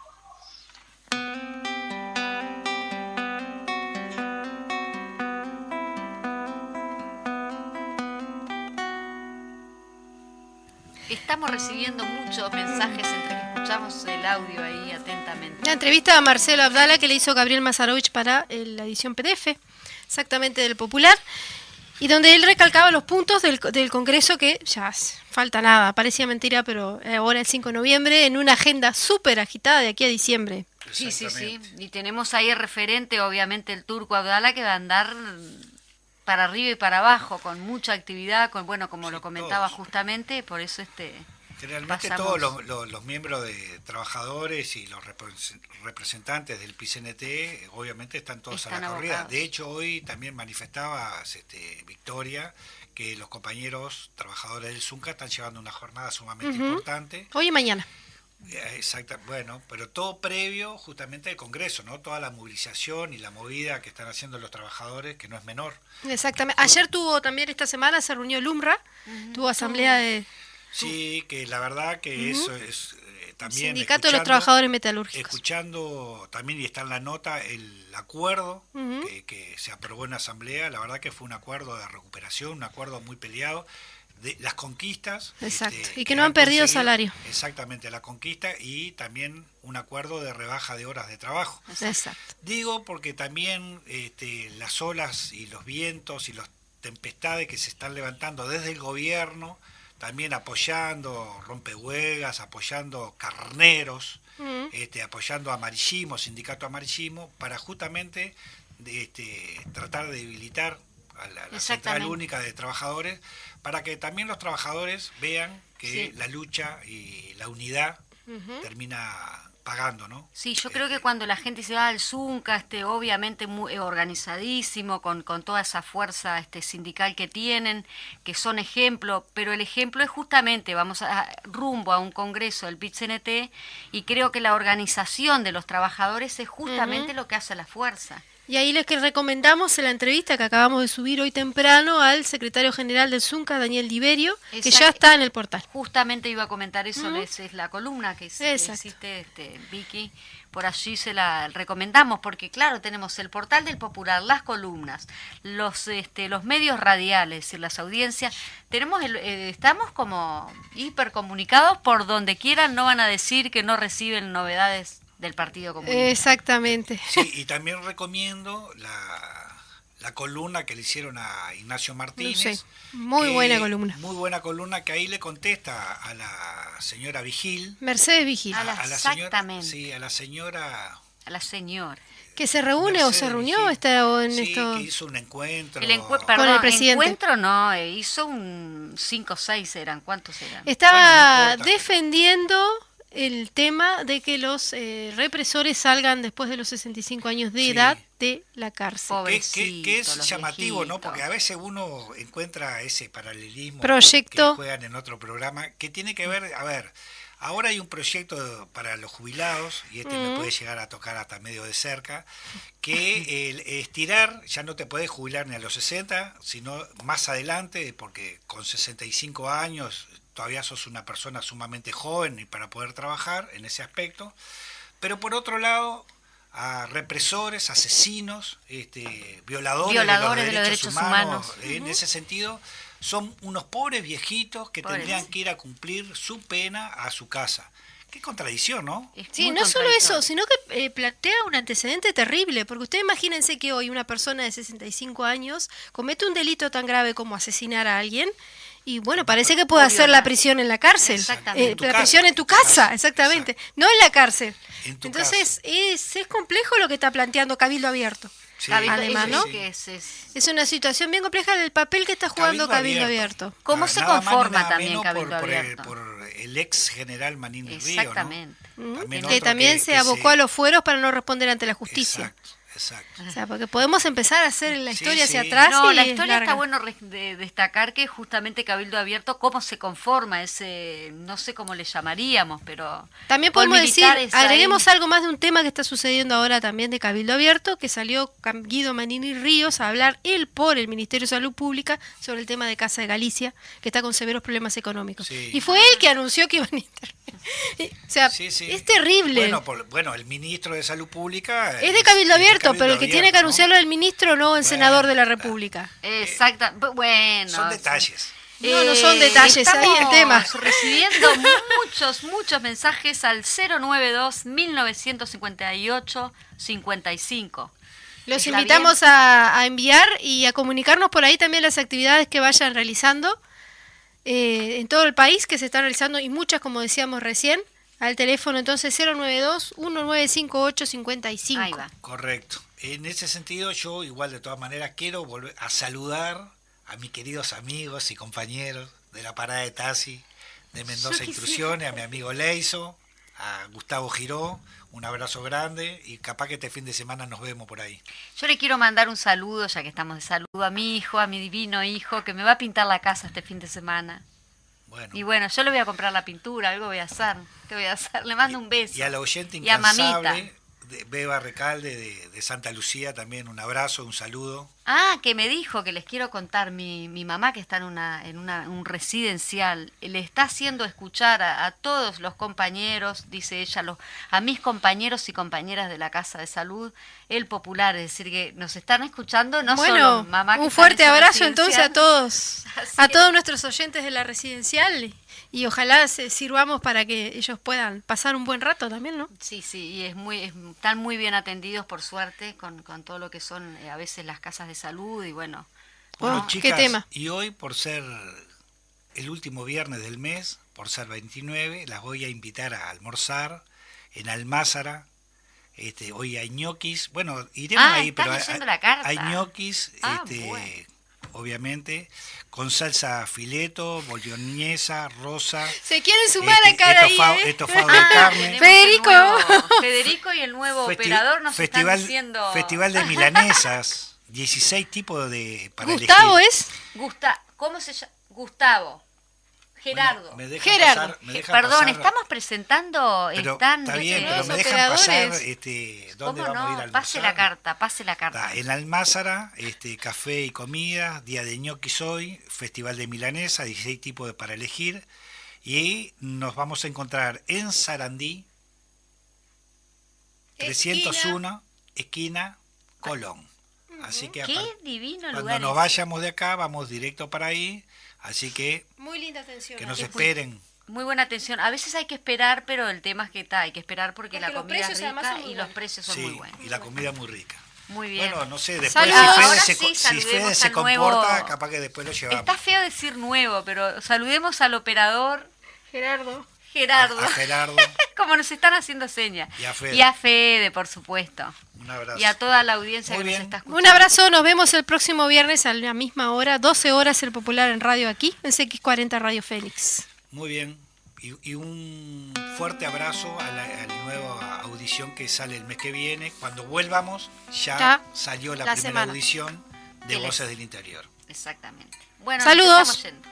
Estamos recibiendo muchos mensajes entre que escuchamos el audio ahí atentamente. La entrevista a Marcelo Abdala que le hizo Gabriel Mazarovich para la edición PDF, exactamente del Popular, y donde él recalcaba los puntos del Congreso que ya falta nada, parecía mentira, pero ahora el 5 de noviembre en una agenda súper agitada de aquí a diciembre. Sí, sí, sí, y tenemos ahí el referente, obviamente el turco Abdala, que va a andar para arriba y para abajo, con mucha actividad, como sí, lo comentaba todos. Justamente, por eso generalmente pasamos. Todos los miembros de trabajadores y los representantes del PICNT, obviamente están todos a la corrida. Abocados. De hecho, hoy también manifestaba Victoria, que los compañeros trabajadores del ZUNCA están llevando una jornada sumamente importante. Hoy y mañana. Exacto, bueno, pero todo previo justamente al Congreso, ¿no? Toda la movilización y la movida que están haciendo los trabajadores, que no es menor. Exactamente. Ayer tuvo también, esta semana se reunió el UMRA, tuvo asamblea de Sí, que la verdad que eso es también Sindicato de los Trabajadores Metalúrgicos. escuchando también, y está en la nota, el acuerdo Ujú. que se aprobó en la asamblea. La verdad que fue un acuerdo de recuperación, un acuerdo muy peleado de las conquistas. Exacto, y que no han perdido conseguido. salario. Exactamente, la conquista, y también un acuerdo de rebaja de horas de trabajo. Exacto. Digo porque también las olas y los vientos y las tempestades que se están levantando desde el gobierno, también apoyando rompehuelgas, apoyando carneros, Ujú. apoyando a Amarillismo, sindicato Amarillismo, para justamente tratar de debilitar a la Central Exactamente. Única de Trabajadores, para que también los trabajadores vean que Sí. la lucha y la unidad termina pagando, ¿no? Sí, yo creo que cuando la gente se va al Zunca, obviamente muy organizadísimo, con toda esa fuerza sindical que tienen, que son ejemplo, pero el ejemplo es justamente, vamos rumbo a un congreso del PIT-CNT, y creo que la organización de los trabajadores es justamente lo que hace la fuerza. Y ahí les que recomendamos en la entrevista que acabamos de subir hoy temprano al secretario general del Zunca, Daniel Diverio, que ya está en el portal. Justamente iba a comentar eso, es la columna que Exacto. hiciste, Vicky, por allí se la recomendamos, porque claro, tenemos el portal del Popular, las columnas, los medios radiales, es decir, las audiencias, tenemos estamos como hipercomunicados por donde quieran, no van a decir que no reciben novedades del Partido Comunista. Exactamente. Sí, y también recomiendo la columna que le hicieron a Ignacio Martínez. Sí, muy buena columna. Muy buena columna, que ahí le contesta a la señora Vigil. Mercedes Vigil. A la- Exactamente. Sí, a la señora... A la señora. Que se reúne o se Mercedes reunió Vigil. está, o en Sí, esto. que hizo un encuentro. Con el presidente. Encuentro no, hizo un 5 o 6 eran, ¿cuántos eran? Estaba Bueno, no importa. defendiendo el tema de que los represores salgan después de los 65 años de Sí. edad de la cárcel. Que es los llamativo, ¿no? viejitos. Porque a veces uno encuentra ese paralelismo Proyecto. que juegan en otro programa, que tiene que ver, a ver, ahora hay un proyecto para los jubilados, y me puede llegar a tocar hasta medio de cerca, que el estirar, ya no te podés jubilar ni a los 60, sino más adelante, porque con 65 años todavía sos una persona sumamente joven y para poder trabajar en ese aspecto. Pero por otro lado, a represores, asesinos, violadores de los derechos humanos. En ese sentido, son unos pobres viejitos que Pobres. tendrían que ir a cumplir su pena a su casa. Qué contradicción, ¿no? Es Sí, muy no solo contradictorio. eso, sino que plantea un antecedente terrible, porque ustedes imagínense que hoy una persona de 65 años comete un delito tan grave como asesinar a alguien, y bueno, parece que puede O hacer la violar. prisión en la cárcel. Exactamente. En tu La casa. prisión en tu casa, exactamente. No en la cárcel. En tu Entonces, es complejo lo que está planteando Cabildo Abierto. Sí, Cabildo- Además, es- ¿no? que es- Es una situación bien compleja el papel que está jugando Cabildo Abierto. ¿Cómo se Nada más ni conforma nada también menos Cabildo por el- Abierto? por el ex general Manini Río, ¿no? Exactamente. También Que otro también se abocó a los fueros para no responder ante la justicia. Exacto. O sea, porque podemos empezar a hacer la Sí, historia hacia sí. atrás. No, y la es historia está larga. bueno destacar que justamente Cabildo Abierto, cómo se conforma ese, no sé cómo le llamaríamos, pero... También con podemos decir, militares agreguemos ahí. algo más de un tema que está sucediendo ahora también de Cabildo Abierto, que salió Guido Manini Ríos a hablar él por el Ministerio de Salud Pública sobre el tema de Casa de Galicia, que está con severos problemas económicos. Sí. Y fue él que anunció que iban a intervenir. O sea, Sí, sí. es terrible. Bueno, el ministro de Salud Pública es de Cabildo Abierto, Cabildo pero el que tiene que Abierto, ¿no? anunciarlo es el ministro, no el senador de la República. Exacta, bueno. Son detalles. No son detalles, ahí el tema. Estamos recibiendo muchos mensajes al 092-1958-55. Los ¿Está invitamos a enviar y a comunicarnos por ahí también las actividades que vayan realizando en todo el país, que se están realizando, y muchas, como decíamos recién, al teléfono entonces 092-1958-55. Ahí va. Correcto. En ese sentido, yo igual de todas maneras quiero volver a saludar a mis queridos amigos y compañeros de la parada de taxi de Mendoza Intrusiones, a mi amigo Leiso, a Gustavo Giró, un abrazo grande, y capaz que este fin de semana nos vemos por ahí. Yo le quiero mandar un saludo, ya que estamos de saludo, a mi hijo, a mi divino hijo, que me va a pintar la casa este fin de semana. Bueno. Y bueno, yo le voy a comprar la pintura, algo voy a hacer. ¿Qué voy a hacer? Le mando un beso. Y a la oyente Y a mamita. incansable, Beba Recalde de Santa Lucía, también un abrazo, un saludo. Ah, que me dijo que les quiero contar, mi mamá que está en un residencial, le está haciendo escuchar a todos los compañeros, dice ella, a mis compañeros y compañeras de la Casa de Salud, el Popular, es decir, que nos están escuchando, no solo mamá que un está fuerte en ese abrazo entonces a residencial. todos, Así a es. todos nuestros oyentes de la residencial y ojalá sirvamos para que ellos puedan pasar un buen rato también, ¿no? Sí, y están muy bien atendidos, por suerte, con todo lo que son a veces las casas de salud y bueno. Bueno, Oh, chicas, qué tema. y hoy por ser el último viernes del mes, por ser 29, las voy a invitar a almorzar en Almázara. Hoy hay ñoquis, bueno, iremos ahí, estás pero leyendo la carta. hay ñoquis, Bueno. obviamente, con salsa fileto, boloñesa, rosa. Se quieren sumar acá de ahí, estofado de carne. Federico. Federico y el nuevo Festi- operador nos festival, están diciendo... Festival de milanesas, 16 tipos para Gustavo elegir. ¿Cómo se llama? Gustavo. Gerardo. Bueno, me dejan Gerardo. pasar- me dejan Perdón, pasar- estamos presentando... pero están, está bien, pero los me dejan pasar operadores. dónde ¿Cómo vamos a ir a no? almorzar. Pase la carta. En Almázara, café y comida, día de ñoquis hoy, festival de milanesa, 16 tipos para elegir, y nos vamos a encontrar en Sarandí, 301, esquina Colón. Así que Qué divino cuando lugar. nos es. vayamos de acá, vamos directo para ahí, así que Muy linda atención. que nos ¿no? esperen. Muy buena atención. A veces hay que esperar, pero el tema es que hay que esperar porque la los comida es precios además rica son muy y los buenos. precios son Sí, muy buenos. y la comida muy rica. Muy bien. Bueno, no sé, después Saludos. si Fede Ahora se, sí, si saludemos Fede se al comporta, nuevo- capaz que después lo llevamos. Está feo decir nuevo, pero saludemos al operador Gerardo. Gerardo, A Gerardo, como nos están haciendo señas. Y a Fede. Y a Fede, por supuesto. un abrazo. Y a toda la audiencia Muy que bien. nos está escuchando. Un abrazo, nos vemos el próximo viernes a la misma hora, 12 horas el Popular en radio aquí, en CX40 Radio Fénix. Muy bien. Y un fuerte abrazo a la nueva audición que sale el mes que viene. Cuando vuelvamos, ya salió la primera semana. audición de ¿Qué les- Voces del Interior. Exactamente. Bueno, Saludos. nos estamos yendo.